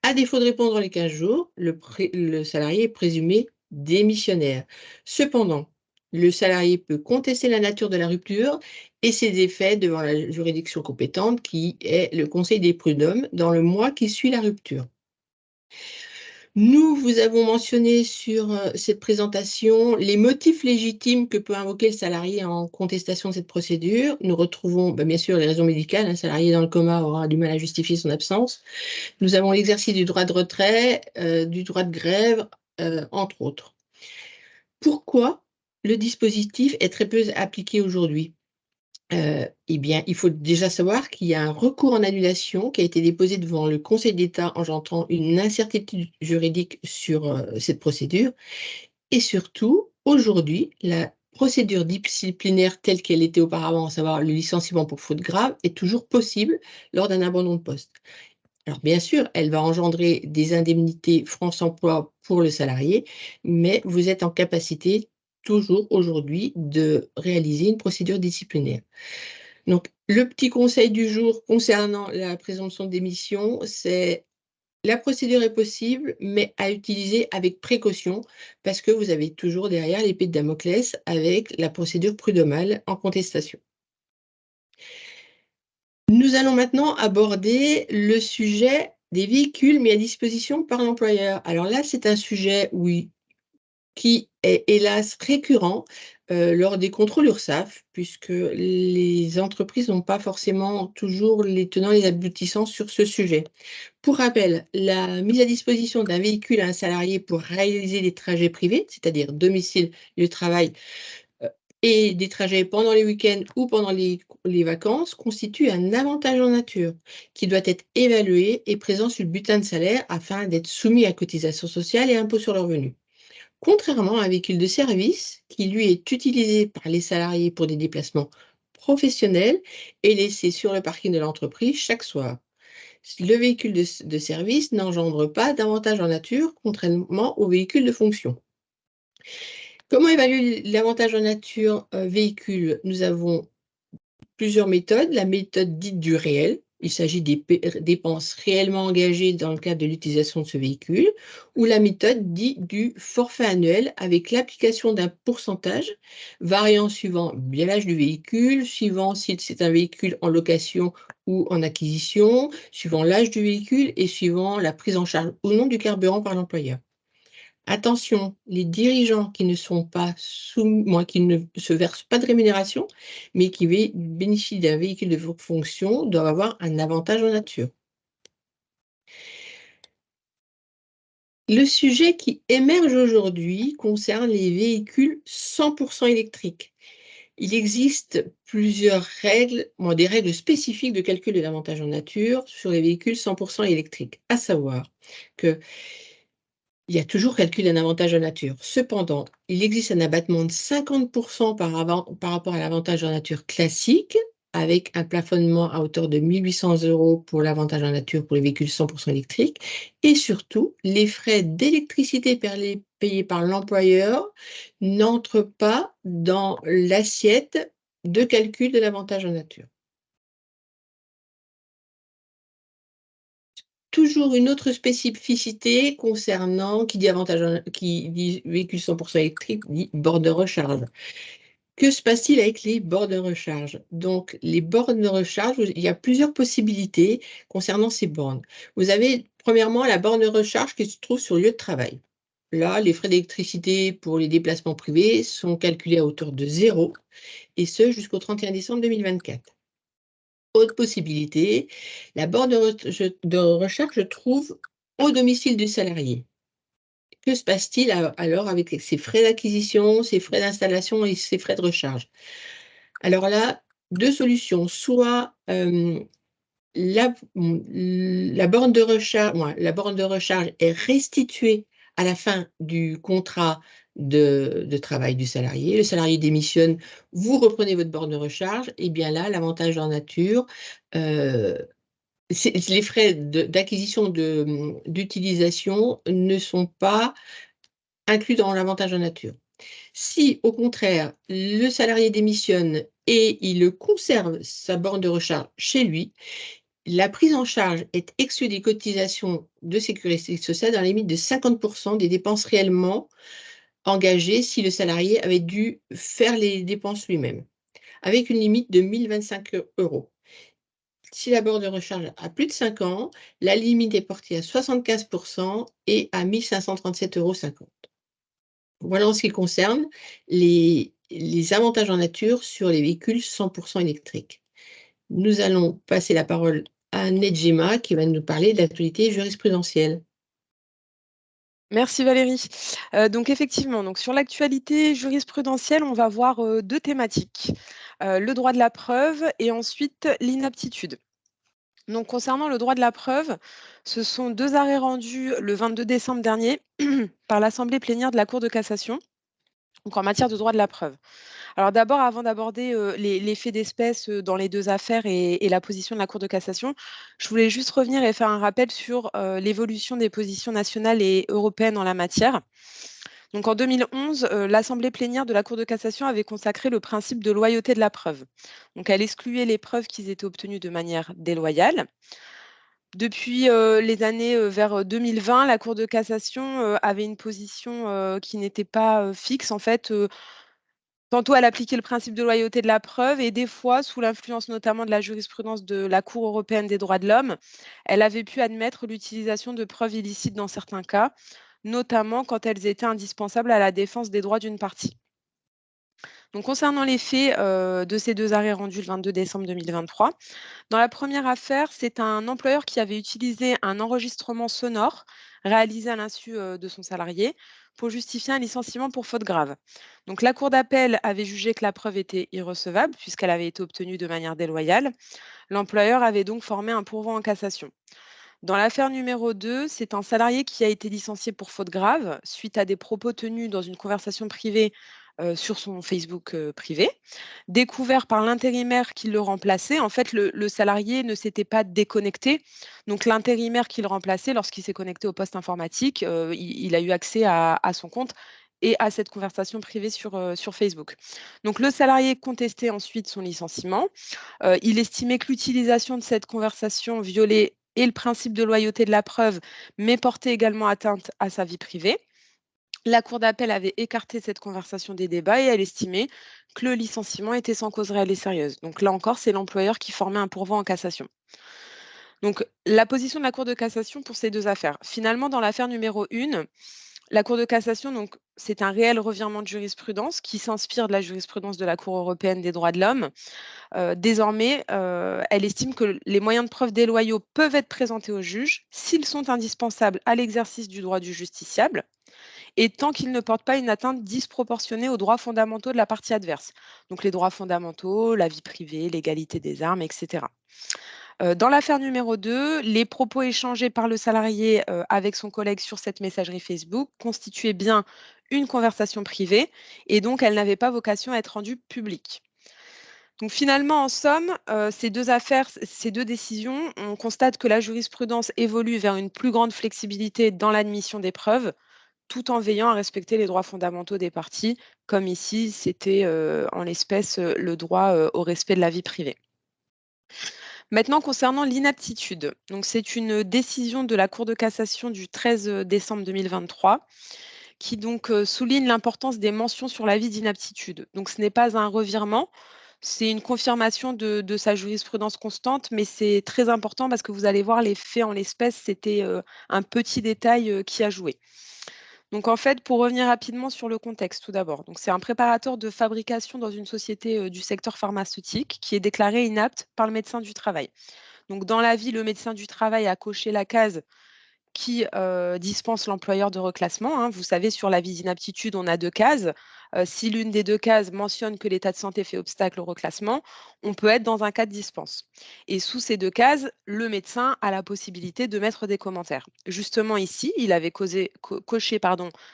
À défaut de répondre les 15 jours, le salarié est présumé démissionnaire. Cependant, le salarié peut contester la nature de la rupture et ses effets devant la juridiction compétente qui est le Conseil des prud'hommes dans le mois qui suit la rupture. Nous vous avons mentionné sur cette présentation les motifs légitimes que peut invoquer le salarié en contestation de cette procédure. Nous retrouvons bien sûr les raisons médicales. Un salarié dans le coma aura du mal à justifier son absence. Nous avons l'exercice du droit de retrait, du droit de grève, entre autres. Pourquoi le dispositif est très peu appliqué aujourd'hui? Eh bien, il faut déjà savoir qu'il y a un recours en annulation qui a été déposé devant le Conseil d'État engendrant une incertitude juridique sur cette procédure. Et surtout, aujourd'hui, la procédure disciplinaire telle qu'elle était auparavant, à savoir le licenciement pour faute grave, est toujours possible lors d'un abandon de poste. Alors bien sûr, elle va engendrer des indemnités France Emploi pour le salarié, mais vous êtes en capacité toujours aujourd'hui de réaliser une procédure disciplinaire. Donc, le petit conseil du jour concernant la présomption de démission, c'est la procédure est possible, mais à utiliser avec précaution parce que vous avez toujours derrière l'épée de Damoclès avec la procédure prud'homale en contestation. Nous allons maintenant aborder le sujet des véhicules mis à disposition par l'employeur. Alors là, c'est un sujet, oui, qui est hélas récurrent lors des contrôles URSSAF, puisque les entreprises n'ont pas forcément toujours les tenants et les aboutissants sur ce sujet. Pour rappel, la mise à disposition d'un véhicule à un salarié pour réaliser des trajets privés, c'est-à-dire domicile, lieu de travail, et des trajets pendant les week-ends ou pendant les vacances, constitue un avantage en nature qui doit être évalué et présent sur le bulletin de salaire afin d'être soumis à cotisation sociale et impôt sur le revenu. Contrairement à un véhicule de service qui, lui, est utilisé par les salariés pour des déplacements professionnels et laissé sur le parking de l'entreprise chaque soir. Le véhicule de service n'engendre pas d'avantage en nature, contrairement au véhicule de fonction. Comment évaluer l'avantage en nature véhicule? Nous avons plusieurs méthodes. La méthode dite du réel. Il s'agit des dépenses réellement engagées dans le cadre de l'utilisation de ce véhicule, ou la méthode dite du forfait annuel avec l'application d'un pourcentage variant suivant bien l'âge du véhicule, suivant si c'est un véhicule en location ou en acquisition, suivant l'âge du véhicule et suivant la prise en charge ou non du carburant par l'employeur. Attention, les dirigeants qui ne sont pas qui ne se versent pas de rémunération, mais qui bénéficient d'un véhicule de fonction, doivent avoir un avantage en nature. Le sujet qui émerge aujourd'hui concerne les véhicules 100% électriques. Il existe plusieurs règles, des règles spécifiques de calcul de l'avantage en nature sur les véhicules 100% électriques, à savoir que il y a toujours calcul d'un avantage en nature. Cependant, il existe un abattement de 50% par rapport à l'avantage en nature classique, avec un plafonnement à hauteur de 1 800 € pour l'avantage en nature pour les véhicules 100% électriques. Et surtout, les frais d'électricité payés par l'employeur n'entrent pas dans l'assiette de calcul de l'avantage en nature. Toujours une autre spécificité concernant, qui dit véhicule 100% électrique, dit borne de recharge. Que se passe-t-il avec les bornes de recharge? Donc, les bornes de recharge, il y a plusieurs possibilités concernant ces bornes. Vous avez, premièrement, la borne de recharge qui se trouve sur le lieu de travail. Là, les frais d'électricité pour les déplacements privés sont calculés à hauteur de 0, et ce jusqu'au 31 décembre 2024. Autre possibilité, la borne de recharge se trouve au domicile du salarié. Que se passe-t-il alors avec ses frais d'acquisition, ses frais d'installation et ses frais de recharge? Alors là, deux solutions. Soit la borne de recharge est restituée à la fin du contrat de travail du salarié. Le salarié démissionne, vous reprenez votre borne de recharge, et bien là, l'avantage en nature, les frais d'acquisition d'utilisation ne sont pas inclus dans l'avantage en nature. Si, au contraire, le salarié démissionne et il conserve sa borne de recharge chez lui, la prise en charge est exclue des cotisations de sécurité sociale dans la limite de 50% des dépenses réellement engagées si le salarié avait dû faire les dépenses lui-même, avec une limite de 1 025 €. Si la borne de recharge a plus de 5 ans, la limite est portée à 75% et à 1 537,50 €. Voilà en ce qui concerne les avantages en nature sur les véhicules 100% électriques. Nous allons passer la parole à Nedjima qui va nous parler de l'actualité jurisprudentielle. Merci Valérie. Donc effectivement, donc sur l'actualité jurisprudentielle, on va voir 2 thématiques, le droit de la preuve et ensuite l'inaptitude. Donc concernant le droit de la preuve, ce sont 2 arrêts rendus le 22 décembre dernier par l'assemblée plénière de la Cour de cassation, donc en matière de droit de la preuve. Alors d'abord, avant d'aborder les faits d'espèce dans les 2 affaires et la position de la Cour de cassation, je voulais juste revenir et faire un rappel sur l'évolution des positions nationales et européennes en la matière. Donc en 2011, l'assemblée plénière de la Cour de cassation avait consacré le principe de loyauté de la preuve. Donc elle excluait les preuves qui étaient obtenues de manière déloyale. Depuis les années vers 2020, la Cour de cassation avait une position qui n'était pas fixe. En fait, tantôt elle appliquait le principe de loyauté de la preuve et des fois, sous l'influence notamment de la jurisprudence de la Cour européenne des droits de l'homme, elle avait pu admettre l'utilisation de preuves illicites dans certains cas, notamment quand elles étaient indispensables à la défense des droits d'une partie. Donc concernant les faits de ces 2 arrêts rendus le 22 décembre 2023, dans la première affaire, c'est un employeur qui avait utilisé un enregistrement sonore réalisé à l'insu de son salarié pour justifier un licenciement pour faute grave. Donc la Cour d'appel avait jugé que la preuve était irrecevable puisqu'elle avait été obtenue de manière déloyale. L'employeur avait donc formé un pourvoi en cassation. Dans l'affaire numéro 2, c'est un salarié qui a été licencié pour faute grave suite à des propos tenus dans une conversation privée sur son Facebook privé, découvert par l'intérimaire qui le remplaçait. En fait, le salarié ne s'était pas déconnecté. Donc, l'intérimaire qui le remplaçait, lorsqu'il s'est connecté au poste informatique, il a eu accès à son compte et à cette conversation privée sur Facebook. Donc, le salarié contestait ensuite son licenciement. Il estimait que l'utilisation de cette conversation violait et le principe de loyauté de la preuve, mais portait également atteinte à sa vie privée. La Cour d'appel avait écarté cette conversation des débats et elle estimait que le licenciement était sans cause réelle et sérieuse. Donc là encore, c'est l'employeur qui formait un pourvoi en cassation. Donc la position de la Cour de cassation pour ces 2 affaires. Finalement, dans l'affaire numéro 1, la Cour de cassation, donc, c'est un réel revirement de jurisprudence qui s'inspire de la jurisprudence de la Cour européenne des droits de l'homme. Désormais, elle estime que les moyens de preuve déloyaux peuvent être présentés au juge s'ils sont indispensables à l'exercice du droit du justiciable et tant qu'ils ne portent pas une atteinte disproportionnée aux droits fondamentaux de la partie adverse. Donc les droits fondamentaux, la vie privée, l'égalité des armes, etc. Dans l'affaire numéro 2, les propos échangés par le salarié avec son collègue sur cette messagerie Facebook constituaient bien une conversation privée et donc elle n'avait pas vocation à être rendue publique. Donc finalement, en somme, ces 2 affaires, ces 2 décisions, on constate que la jurisprudence évolue vers une plus grande flexibilité dans l'admission des preuves, tout en veillant à respecter les droits fondamentaux des parties, comme ici, c'était en l'espèce le droit au respect de la vie privée. Maintenant, concernant l'inaptitude, donc c'est une décision de la Cour de cassation du 13 décembre 2023 qui donc souligne l'importance des mentions sur l'avis d'inaptitude. Donc ce n'est pas un revirement, c'est une confirmation de sa jurisprudence constante, mais c'est très important parce que vous allez voir les faits en l'espèce, c'était un petit détail qui a joué. Donc en fait, pour revenir rapidement sur le contexte tout d'abord, donc c'est un préparateur de fabrication dans une société du secteur pharmaceutique qui est déclaré inapte par le médecin du travail. Donc dans l'avis, le médecin du travail a coché la case qui dispense l'employeur de reclassement, hein. Vous savez, sur l'avis d'inaptitude, on a 2 cases. Si l'une des 2 cases mentionne que l'état de santé fait obstacle au reclassement, on peut être dans un cas de dispense. Et sous ces 2 cases, le médecin a la possibilité de mettre des commentaires. Justement ici, il avait coché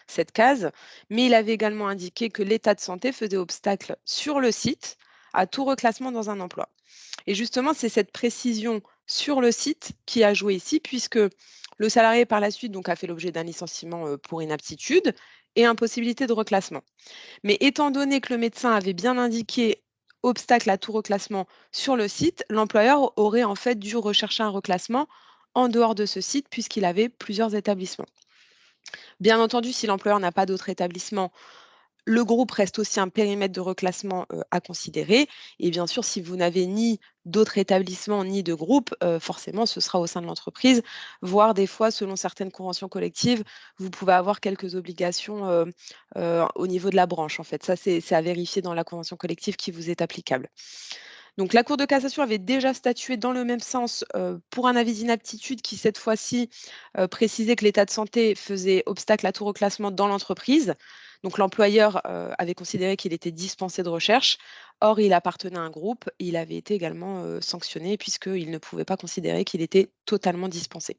cette case, mais il avait également indiqué que l'état de santé faisait obstacle sur le site à tout reclassement dans un emploi. Et justement, c'est cette précision sur le site qui a joué ici, puisque le salarié, par la suite, donc, a fait l'objet d'un licenciement pour inaptitude et impossibilité de reclassement. Mais étant donné que le médecin avait bien indiqué obstacle à tout reclassement sur le site, l'employeur aurait en fait dû rechercher un reclassement en dehors de ce site puisqu'il avait plusieurs établissements. Bien entendu, si l'employeur n'a pas d'autres établissements, Le groupe reste aussi un périmètre de reclassement à considérer. Et bien sûr, si vous n'avez ni d'autres établissements ni de groupe, forcément, ce sera au sein de l'entreprise, voire des fois, selon certaines conventions collectives, vous pouvez avoir quelques obligations au niveau de la branche. En fait, ça, c'est à vérifier dans la convention collective qui vous est applicable. Donc la Cour de cassation avait déjà statué dans le même sens pour un avis d'inaptitude qui, cette fois-ci, précisait que l'état de santé faisait obstacle à tout reclassement dans l'entreprise. Donc l'employeur avait considéré qu'il était dispensé de recherche. Or, il appartenait à un groupe et il avait été également sanctionné puisqu'il ne pouvait pas considérer qu'il était totalement dispensé.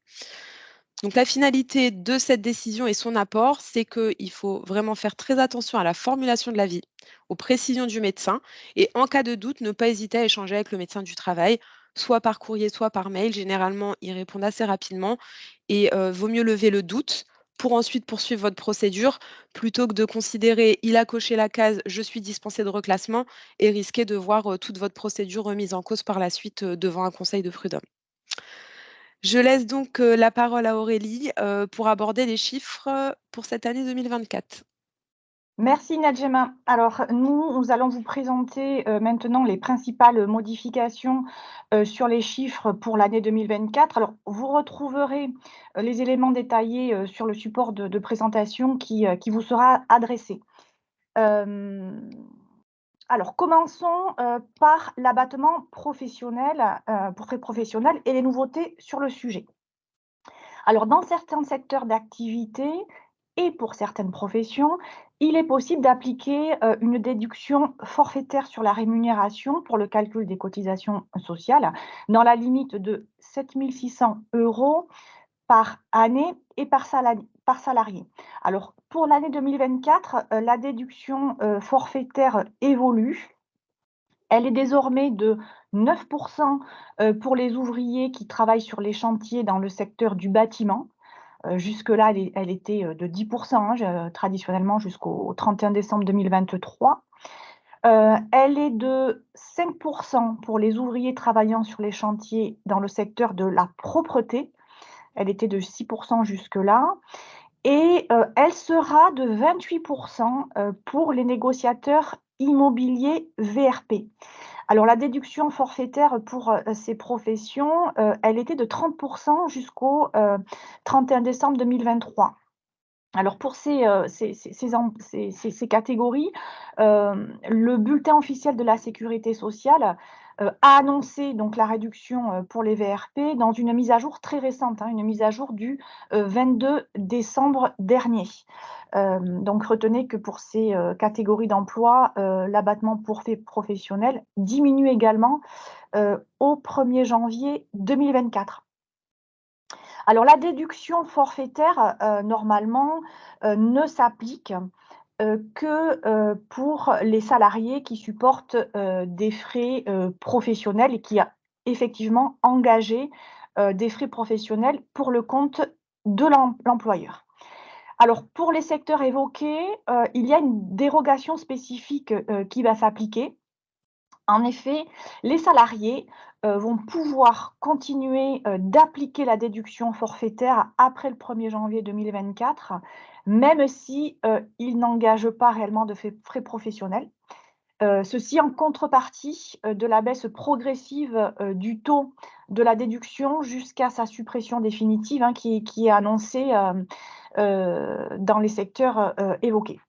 Donc la finalité de cette décision et son apport, c'est qu'il faut vraiment faire très attention à la formulation de l'avis, aux précisions du médecin et en cas de doute, ne pas hésiter à échanger avec le médecin du travail, soit par courrier, soit par mail. Généralement, ils répondent assez rapidement et vaut mieux lever le doute pour ensuite poursuivre votre procédure plutôt que de considérer il a coché la case je suis dispensé de reclassement et risquer de voir toute votre procédure remise en cause par la suite devant un conseil de prud'homme. Je laisse donc la parole à Aurélie pour aborder les chiffres pour cette année 2024. Merci Nadjema. Alors, nous allons vous présenter maintenant les principales modifications sur les chiffres pour l'année 2024. Alors, vous retrouverez les éléments détaillés sur le support de présentation qui vous sera adressé. Alors, commençons par l'abattement professionnel, pour frais professionnels et les nouveautés sur le sujet. Alors, dans certains secteurs d'activité et pour certaines professions, il est possible d'appliquer une déduction forfaitaire sur la rémunération pour le calcul des cotisations sociales dans la limite de 7 600 € par année et par salarié. Alors, pour l'année 2024, la déduction forfaitaire évolue. Elle est désormais de 9% pour les ouvriers qui travaillent sur les chantiers dans le secteur du bâtiment. Jusque-là, elle était de 10%, traditionnellement jusqu'au 31 décembre 2023. Elle est de 5% pour les ouvriers travaillant sur les chantiers dans le secteur de la propreté. Elle était de 6% jusque-là. Et elle sera de 28% pour les négociateurs immobiliers VRP. Alors la déduction forfaitaire pour ces professions, elle était de 30% jusqu'au 31 décembre 2023. Alors pour ces catégories, le bulletin officiel de la sécurité sociale a annoncé donc la réduction pour les VRP dans une mise à jour très récente, une mise à jour du 22 décembre dernier. Donc retenez que pour ces catégories d'emploi, l'abattement pour faits professionnels diminue également au 1er janvier 2024. Alors la déduction forfaitaire, normalement, ne s'applique que pour les salariés qui supportent des frais professionnels et qui a effectivement engagé des frais professionnels pour le compte de l'employeur. Alors pour les secteurs évoqués, il y a une dérogation spécifique qui va s'appliquer. En effet, les salariés vont pouvoir continuer d'appliquer la déduction forfaitaire après le 1er janvier 2024, même si ils n'engagent pas réellement de frais professionnels. Ceci en contrepartie de la baisse progressive du taux de la déduction jusqu'à sa suppression définitive, qui est annoncée dans les secteurs évoqués.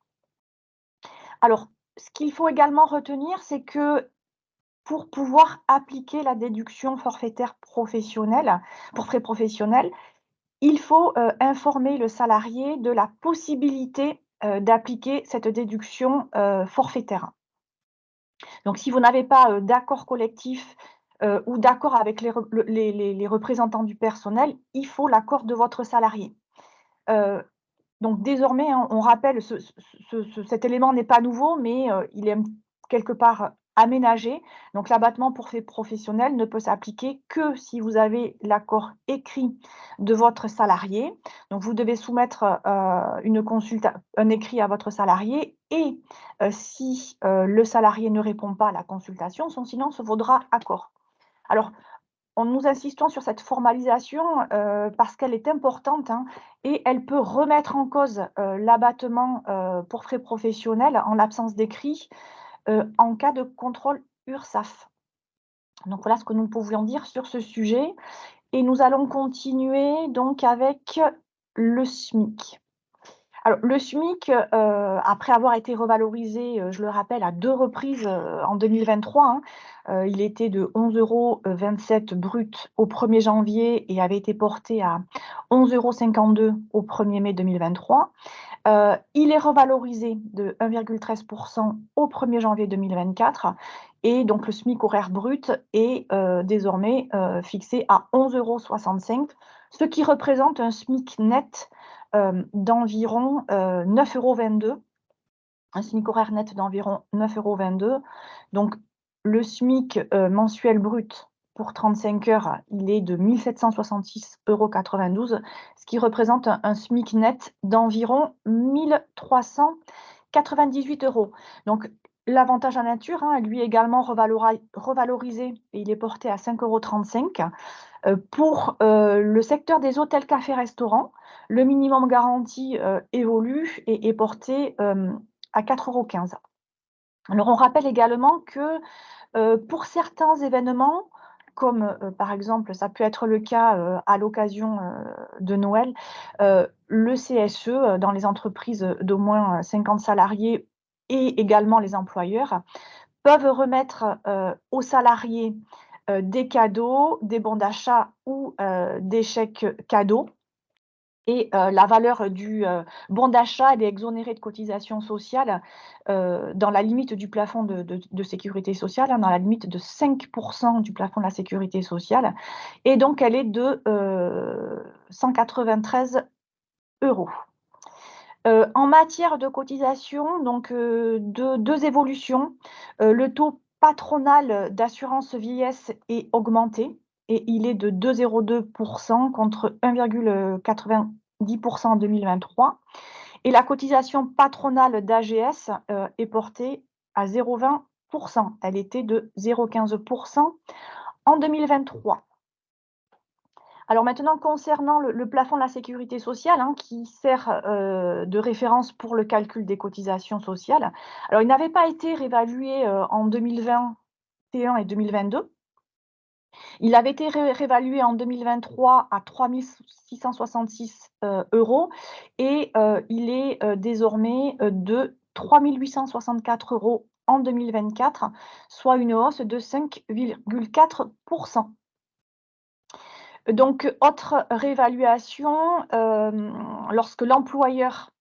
Alors, ce qu'il faut également retenir, c'est que pour pouvoir appliquer la déduction forfaitaire professionnelle, pour frais professionnels, il faut informer le salarié de la possibilité d'appliquer cette déduction forfaitaire. Donc, si vous n'avez pas d'accord collectif ou d'accord avec les représentants du personnel, il faut l'accord de votre salarié. Donc, désormais, on rappelle, cet élément n'est pas nouveau, mais il est quelque part aménagé. Donc, l'abattement pour faits professionnels ne peut s'appliquer que si vous avez l'accord écrit de votre salarié. Donc, vous devez soumettre un écrit à votre salarié et si le salarié ne répond pas à la consultation, son silence vaudra accord. Alors, nous insistons sur cette formalisation parce qu'elle est importante, hein, et elle peut remettre en cause l'abattement pour frais professionnels en l'absence d'écrit en cas de contrôle URSSAF. Donc voilà ce que nous pouvions dire sur ce sujet. Et nous allons continuer donc avec le SMIC. Alors le SMIC, après avoir été revalorisé, je le rappelle, à 2 reprises en 2023, hein, il était de 11,27 € brut au 1er janvier et avait été porté à 11,52 € au 1er mai 2023. Il est revalorisé de 1,13 % au 1er janvier 2024 et donc le SMIC horaire brut est désormais fixé à 11,65 €, ce qui représente un SMIC net d'environ 9,22 €, un SMIC horaire net d'environ 9,22 €. Donc le SMIC mensuel brut pour 35 heures, il est de 1 766,92 €, ce qui représente un SMIC net d'environ 1 398 €. Donc l'avantage en nature, hein, lui également revalorisé et il est porté à 5,35 €. Pour le secteur des hôtels, cafés, restaurants, le minimum garanti évolue et est porté à 4,15 €. Alors on rappelle également que pour certains événements, comme par exemple, ça peut être le cas à l'occasion de Noël, le CSE dans les entreprises d'au moins 50 salariés et également les employeurs peuvent remettre aux salariés des cadeaux, des bons d'achat ou des chèques cadeaux. Et la valeur du bon d'achat, elle est exonérée de cotisations sociales dans la limite du plafond de sécurité sociale, hein, dans la limite de 5 % du plafond de la sécurité sociale. Et donc, elle est de 193 €. En matière de cotisation, donc deux évolutions. Le taux patronal d'assurance vieillesse est augmenté et il est de 2,02 % contre 1,90 % en 2023. Et la cotisation patronale d'AGS est portée à 0,20 %. Elle était de 0,15 % en 2023. Alors maintenant, concernant le plafond de la sécurité sociale, hein, qui sert de référence pour le calcul des cotisations sociales. Alors, il n'avait pas été réévalué en 2021 et 2022. Il avait été réévalué en 2023 à 3 666 € et il est désormais de 3 864 € en 2024, soit une hausse de 5,4 %. Donc, autre réévaluation, lorsque l'employeur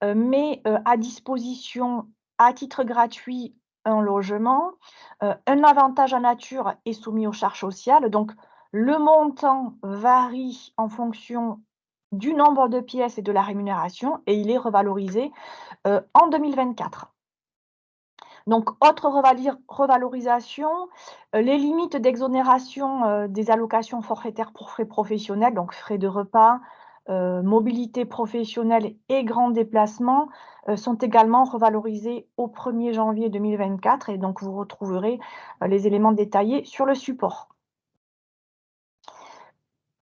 met à disposition à titre gratuit un logement, un avantage en nature est soumis aux charges sociales. Donc, le montant varie en fonction du nombre de pièces et de la rémunération et il est revalorisé en 2024. Donc, autre revalorisation, les limites d'exonération des allocations forfaitaires pour frais professionnels, donc frais de repas, mobilité professionnelle et grands déplacements, sont également revalorisées au 1er janvier 2024 et donc vous retrouverez les éléments détaillés sur le support.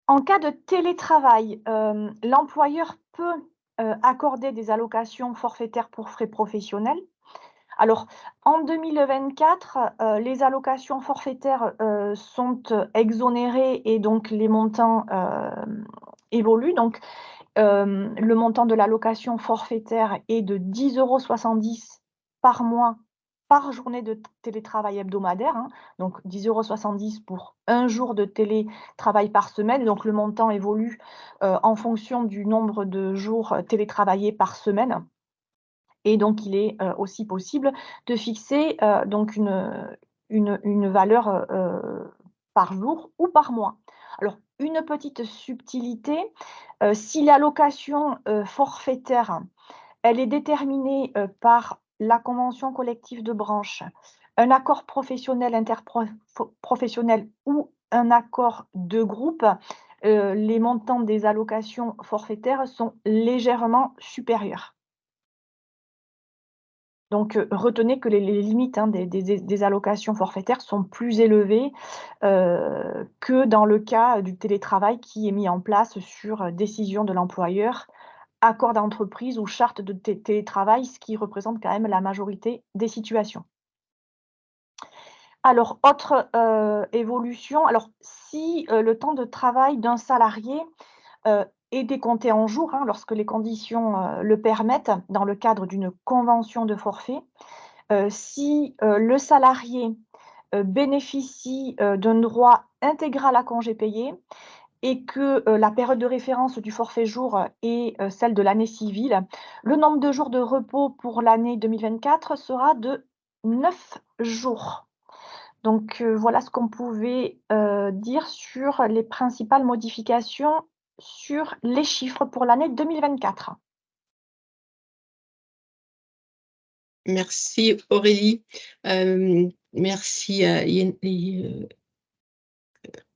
En cas de télétravail, l'employeur peut accorder des allocations forfaitaires pour frais professionnels. Alors, en 2024, les allocations forfaitaires sont exonérées et donc les montants évoluent. Donc, le montant de l'allocation forfaitaire est de 10,70 € par mois par journée de télétravail hebdomadaire, hein. Donc 10,70 € pour un jour de télétravail par semaine. Donc le montant évolue en fonction du nombre de jours télétravaillés par semaine. Et donc, il est aussi possible de fixer donc une valeur par jour ou par mois. Alors, une petite subtilité, si l'allocation forfaitaire, elle est déterminée par la convention collective de branche, un accord professionnel interprofessionnel ou un accord de groupe, les montants des allocations forfaitaires sont légèrement supérieurs. Donc, retenez que les limites des allocations forfaitaires sont plus élevées que dans le cas du télétravail qui est mis en place sur décision de l'employeur, accord d'entreprise ou charte de télétravail, ce qui représente quand même la majorité des situations. Alors, autre évolution, alors si le temps de travail d'un salarié est décompté en jours, lorsque les conditions le permettent, dans le cadre d'une convention de forfait, si le salarié bénéficie d'un droit intégral à congé payé et que la période de référence du forfait jour est celle de l'année civile, le nombre de jours de repos pour l'année 2024 sera de 9 jours. Donc voilà ce qu'on pouvait dire sur les principales modifications sur les chiffres pour l'année 2024. Merci Aurélie. Merci à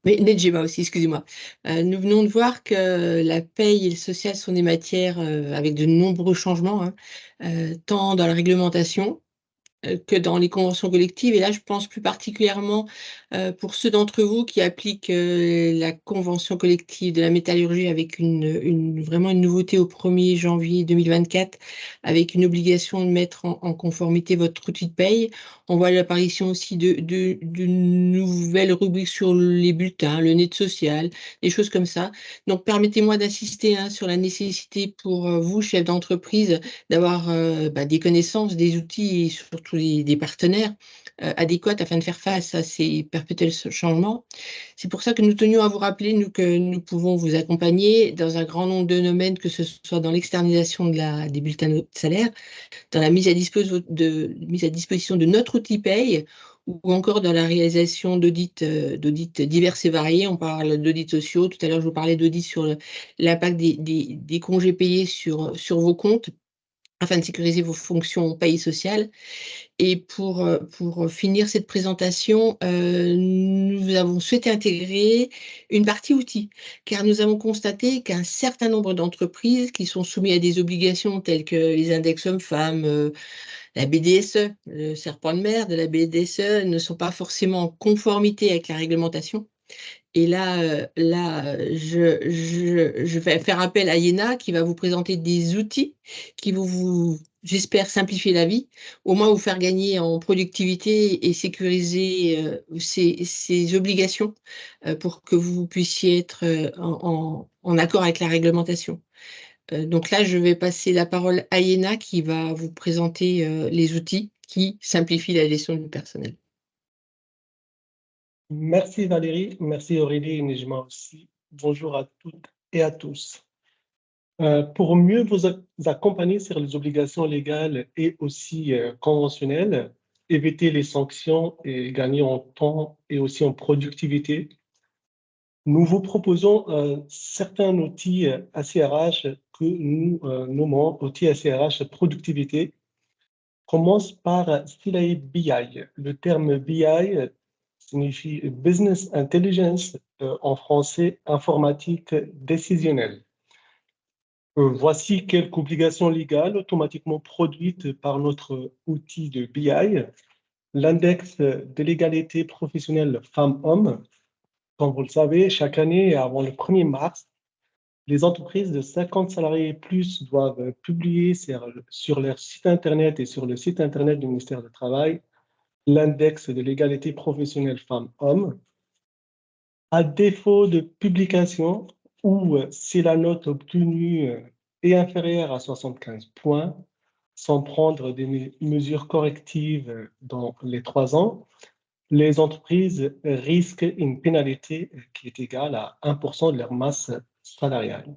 Nedjema aussi, excusez-moi. Nous venons de voir que la paye et le social sont des matières avec de nombreux changements, tant dans la réglementation que dans les conventions collectives. Et là, je pense plus particulièrement pour ceux d'entre vous qui appliquent la convention collective de la métallurgie avec vraiment une nouveauté au 1er janvier 2024, avec une obligation de mettre en conformité votre outil de paye. On voit l'apparition aussi de nouvelles rubriques sur les bulletins, le net social, des choses comme ça. Donc, permettez-moi d'insister sur la nécessité pour vous, chefs d'entreprise, d'avoir des connaissances, des outils et surtout des partenaires adéquats afin de faire face à ces perpétuels changements. C'est pour ça que nous tenions à vous rappeler que nous pouvons vous accompagner dans un grand nombre de domaines, que ce soit dans l'externalisation des bulletins de salaire, dans la mise à disposition de notre outil paye, ou encore dans la réalisation d'audits divers et variés. On parle d'audits sociaux. Tout à l'heure, je vous parlais d'audits sur l'impact des congés payés sur vos comptes, afin de sécuriser vos fonctions paye sociale. Et pour finir cette présentation, nous avons souhaité intégrer une partie outils, car nous avons constaté qu'un certain nombre d'entreprises qui sont soumises à des obligations telles que les index hommes-femmes, la BDSE, le serpent de mer de la BDSE, ne sont pas forcément en conformité avec la réglementation. Et là, je vais faire appel à Yéna qui va vous présenter des outils qui vont vous, j'espère, simplifier la vie, au moins vous faire gagner en productivité et sécuriser ces obligations pour que vous puissiez être en accord avec la réglementation. Donc là, je vais passer la parole à Yéna qui va vous présenter les outils qui simplifient la gestion du personnel. Merci Valérie, merci Aurélie et Nejma aussi. Bonjour à toutes et à tous. Pour mieux vous accompagner sur les obligations légales et aussi conventionnelles, éviter les sanctions et gagner en temps et aussi en productivité, nous vous proposons certains outils ACRH que nous nommons outils ACRH productivité. Commence par Philae BI. Le terme BI signifie Business Intelligence, en français informatique décisionnelle. Voici quelques obligations légales automatiquement produites par notre outil de BI. L'index de l'égalité professionnelle femmes-hommes. Comme vous le savez, chaque année, avant le 1er mars, les entreprises de 50 salariés et plus doivent publier sur leur site Internet et sur le site Internet du ministère du Travail l'index de l'égalité professionnelle femmes-hommes. À défaut de publication ou si la note obtenue est inférieure à 75 points, sans prendre des mesures correctives dans les 3 ans, les entreprises risquent une pénalité qui est égale à 1% de leur masse salariale.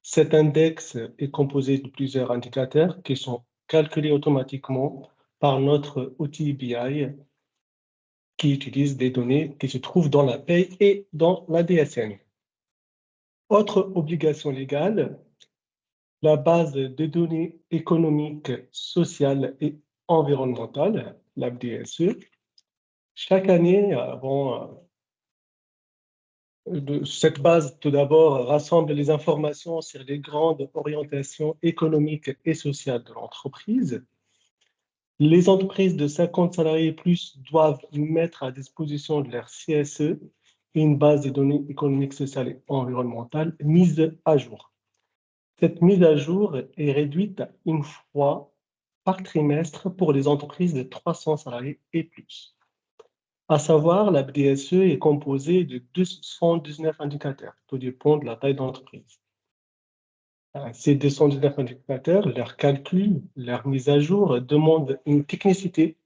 Cet index est composé de plusieurs indicateurs qui sont calculés automatiquement par notre outil BI qui utilise des données qui se trouvent dans la paye et dans la DSN. Autre obligation légale, la base de données économiques, sociales et environnementales, la BDSE. Chaque année, cette base, tout d'abord, rassemble les informations sur les grandes orientations économiques et sociales de l'entreprise. Les entreprises de 50 salariés et plus doivent mettre à disposition de leur CSE une base de données économiques, sociales et environnementales mise à jour. Cette mise à jour est réduite à une fois par trimestre pour les entreprises de 300 salariés et plus. À savoir, la BDSE est composée de 219 indicateurs, tout dépend de la taille de l'entreprise. Ces 219 indicateurs, leur calcul, leur mise à jour demandent une technicité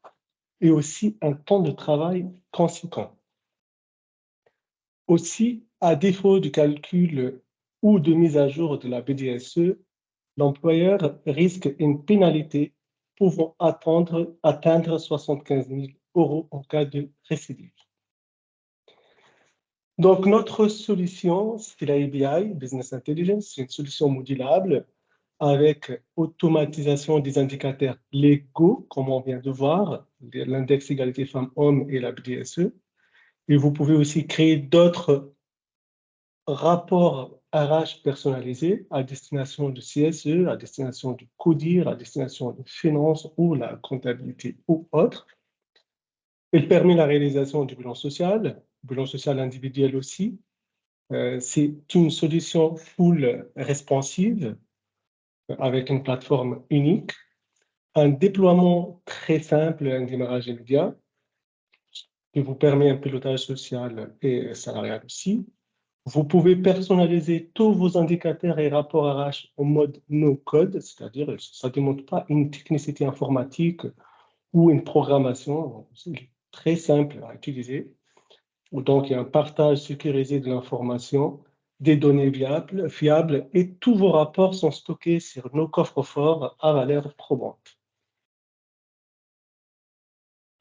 et aussi un temps de travail conséquent. Aussi, à défaut de calcul ou de mise à jour de la BDSE, l'employeur risque une pénalité pouvant atteindre 75 000 € en cas de récidive. Donc, notre solution, c'est la ABI, Business Intelligence, c'est une solution modulable avec automatisation des indicateurs légaux, comme on vient de voir, l'index égalité femmes-hommes et la BDSE. Et vous pouvez aussi créer d'autres rapports RH personnalisés à destination du CSE, à destination du CODIR, à destination de finances ou la comptabilité ou autre. Il permet la réalisation du bilan social individuel aussi. C'est une solution full responsive avec une plateforme unique, un déploiement très simple, un démarrage immédiat qui vous permet un pilotage social et salarial aussi. Vous pouvez personnaliser tous vos indicateurs et rapports RH en mode no-code, c'est-à-dire ça ne demande pas une technicité informatique ou une programmation. C'est très simple à utiliser. Donc, il y a un partage sécurisé de l'information, des données fiables et tous vos rapports sont stockés sur nos coffres-forts à valeur probante.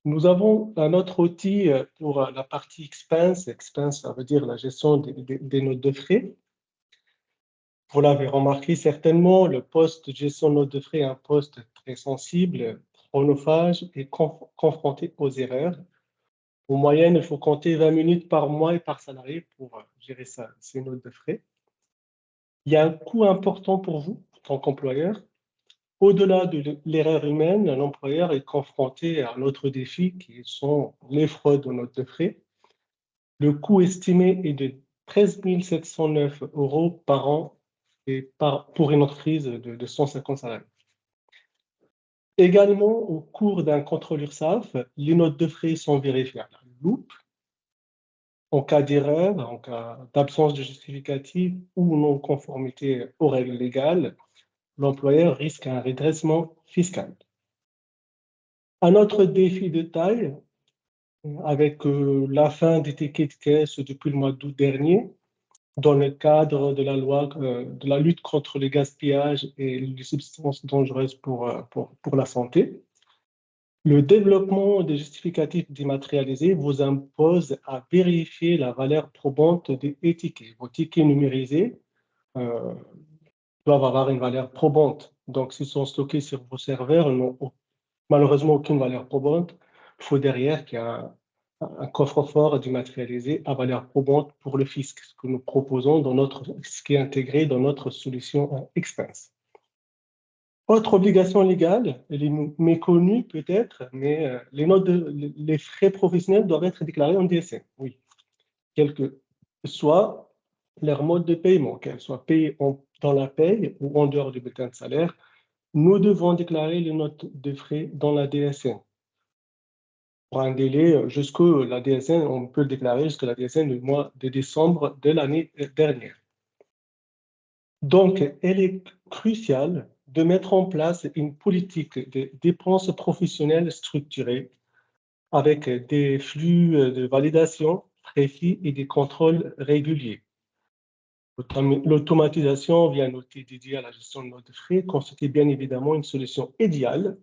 Nous avons un autre outil pour la partie expense. Expense, ça veut dire la gestion des notes de frais. Vous l'avez remarqué certainement, le poste de gestion de notes de frais est un poste très sensible, chronophage et confronté aux erreurs. En moyenne, il faut compter 20 minutes par mois et par salarié pour gérer ces notes de frais. Il y a un coût important pour vous, en tant qu'employeur. Au-delà de l'erreur humaine, l'employeur est confronté à un autre défi qui sont les fraudes aux notes de frais. Le coût estimé est de 13 709 € par an et pour une entreprise de 150 salariés. Également, au cours d'un contrôle URSSAF, les notes de frais sont vérifiées à la loupe. En cas d'erreur, en cas d'absence de justificatif ou non-conformité aux règles légales, l'employeur risque un redressement fiscal. Un autre défi de taille, avec la fin des tickets de caisse depuis le mois d'août dernier, dans le cadre de la loi de la lutte contre le gaspillage et les substances dangereuses pour la santé, le développement des justificatifs dématérialisés vous impose à vérifier la valeur probante des tickets. Vos tickets numérisés doivent avoir une valeur probante. Donc, s'ils sont stockés sur vos serveurs, ils n'ont malheureusement aucune valeur probante. Il faut derrière qu'il y ait un coffre-fort dématérialisé à valeur probante pour le fisc, ce que nous proposons ce qui est intégré dans notre solution Expense. Autre obligation légale, elle est méconnue peut-être, mais les frais professionnels doivent être déclarés en DSN, oui. Quel que soit leur mode de paiement, qu'elles soient payées dans la paye ou en dehors du bulletin de salaire, nous devons déclarer les notes de frais dans la DSN. Pour un délai jusqu'à la DSN, on peut le déclarer jusqu'à la DSN du mois de décembre de l'année dernière. Donc, elle est cruciale de mettre en place une politique de dépenses professionnelles structurée avec des flux de validation précis et des contrôles réguliers. L'automatisation via un outil dédié à la gestion de notes de frais constitue bien évidemment une solution idéale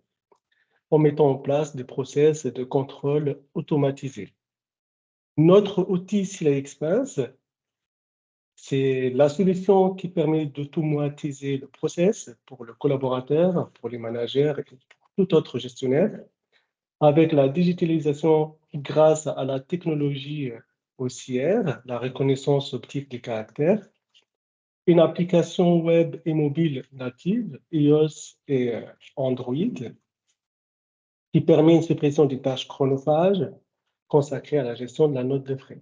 en mettant en place des process de contrôle automatisés. Notre outil Sila Expense, c'est la solution qui permet d'automatiser le process pour le collaborateur, pour les managers et pour tout autre gestionnaire, avec la digitalisation grâce à la technologie OCR, la reconnaissance optique des caractères, une application web et mobile native, iOS et Android, qui permet une suppression des tâches chronophages consacrées à la gestion de la note de frais.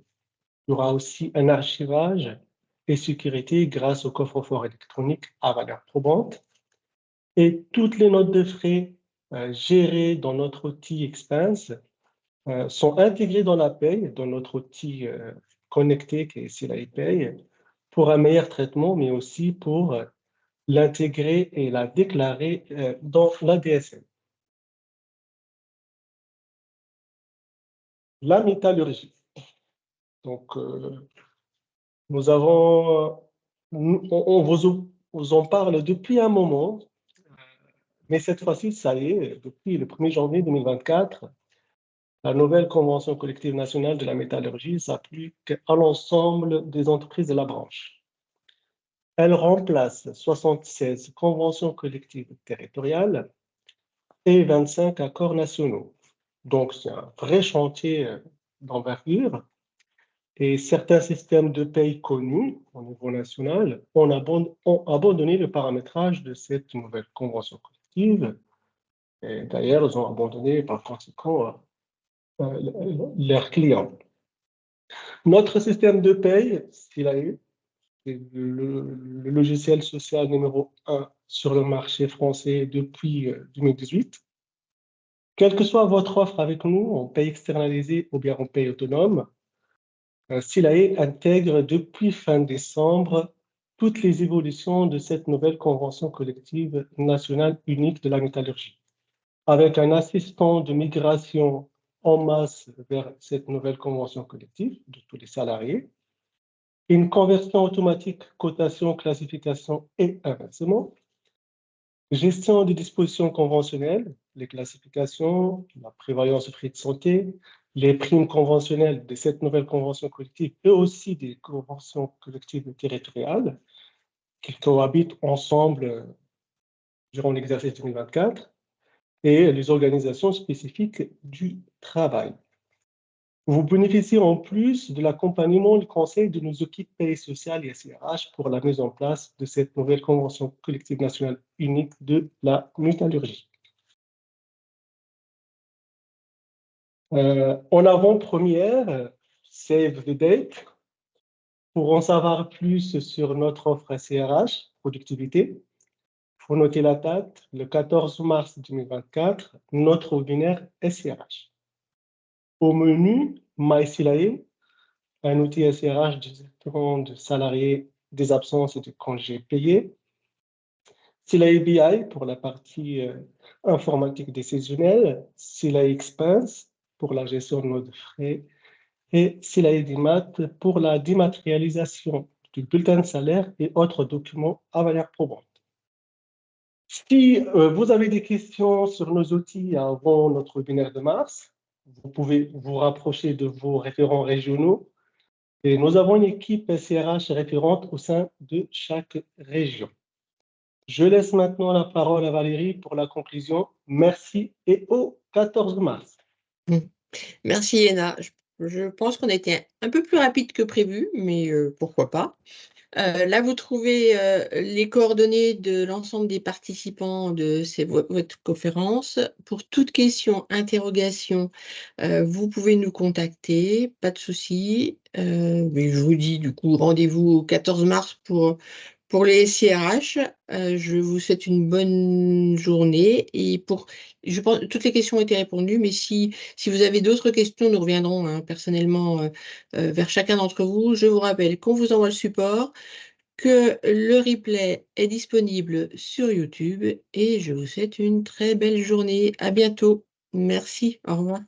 Il y aura aussi un archivage et sécurité grâce au coffre-fort électronique à valeur probante. Et toutes les notes de frais gérées dans notre outil Expense sont intégrées dans la paye, dans notre outil connecté qui est Silae Paye, pour un meilleur traitement, mais aussi pour l'intégrer et la déclarer dans la DSM. La métallurgie. Donc, nous avons, on vous en parle depuis un moment, mais cette fois-ci, ça y est, depuis le 1er janvier 2024, la nouvelle convention collective nationale de la métallurgie s'applique à l'ensemble des entreprises de la branche. Elle remplace 76 conventions collectives territoriales et 25 accords nationaux. Donc, c'est un vrai chantier d'envergure. Et certains systèmes de paye connus au niveau national ont abandonné le paramétrage de cette nouvelle convention collective. Et d'ailleurs, ils ont abandonné par conséquent leurs clients. Notre système de paye, Silae, c'est le logiciel social numéro 1 sur le marché français depuis 2018. Quelle que soit votre offre avec nous, en paye externalisée ou bien en paye autonome, Silae intègre depuis fin décembre toutes les évolutions de cette nouvelle convention collective nationale unique de la métallurgie, avec un assistant de migration en masse vers cette nouvelle convention collective de tous les salariés, une conversion automatique cotation, classification et inversement, gestion des dispositions conventionnelles, les classifications, la prévoyance frais de santé, les primes conventionnelles de cette nouvelle convention collective et aussi des conventions collectives territoriales qui cohabitent ensemble durant l'exercice 2024 et les organisations spécifiques du travail. Vous bénéficiez en plus de l'accompagnement et du conseil de nos équipes paye sociale et SIRH pour la mise en place de cette nouvelle convention collective nationale unique de la métallurgie. En avant-première, Save the Date. Pour en savoir plus sur notre offre SIRH, productivité, il faut noter la date, le 14 mars 2024, notre webinaire SIRH. Au menu, MySilae, un outil SIRH de gestion de salariés, des absences et des congés payés. Silae BI pour la partie informatique décisionnelle. Silae Expense pour la gestion de nos frais. Et Silae DIMAT pour la dématérialisation du bulletin de salaire et autres documents à valeur probante. Si vous avez des questions sur nos outils avant notre webinaire de mars, vous pouvez vous rapprocher de vos référents régionaux. Et nous avons une équipe SIRH référente au sein de chaque région. Je laisse maintenant la parole à Valérie pour la conclusion. Merci et au 14 mars. Merci Léna. Je pense qu'on a été un peu plus rapide que prévu, mais pourquoi pas. Là, vous trouvez les coordonnées de l'ensemble des participants de votre conférence. Pour toute question, interrogation, vous pouvez nous contacter, pas de souci. Mais je vous dis du coup rendez-vous au 14 mars pour les SIRH. Je vous souhaite une bonne journée et je pense toutes les questions ont été répondues, mais si vous avez d'autres questions, nous reviendrons personnellement vers chacun d'entre vous. Je vous rappelle qu'on vous envoie le support, que le replay est disponible sur YouTube et je vous souhaite une très belle journée. À bientôt. Merci. Au revoir.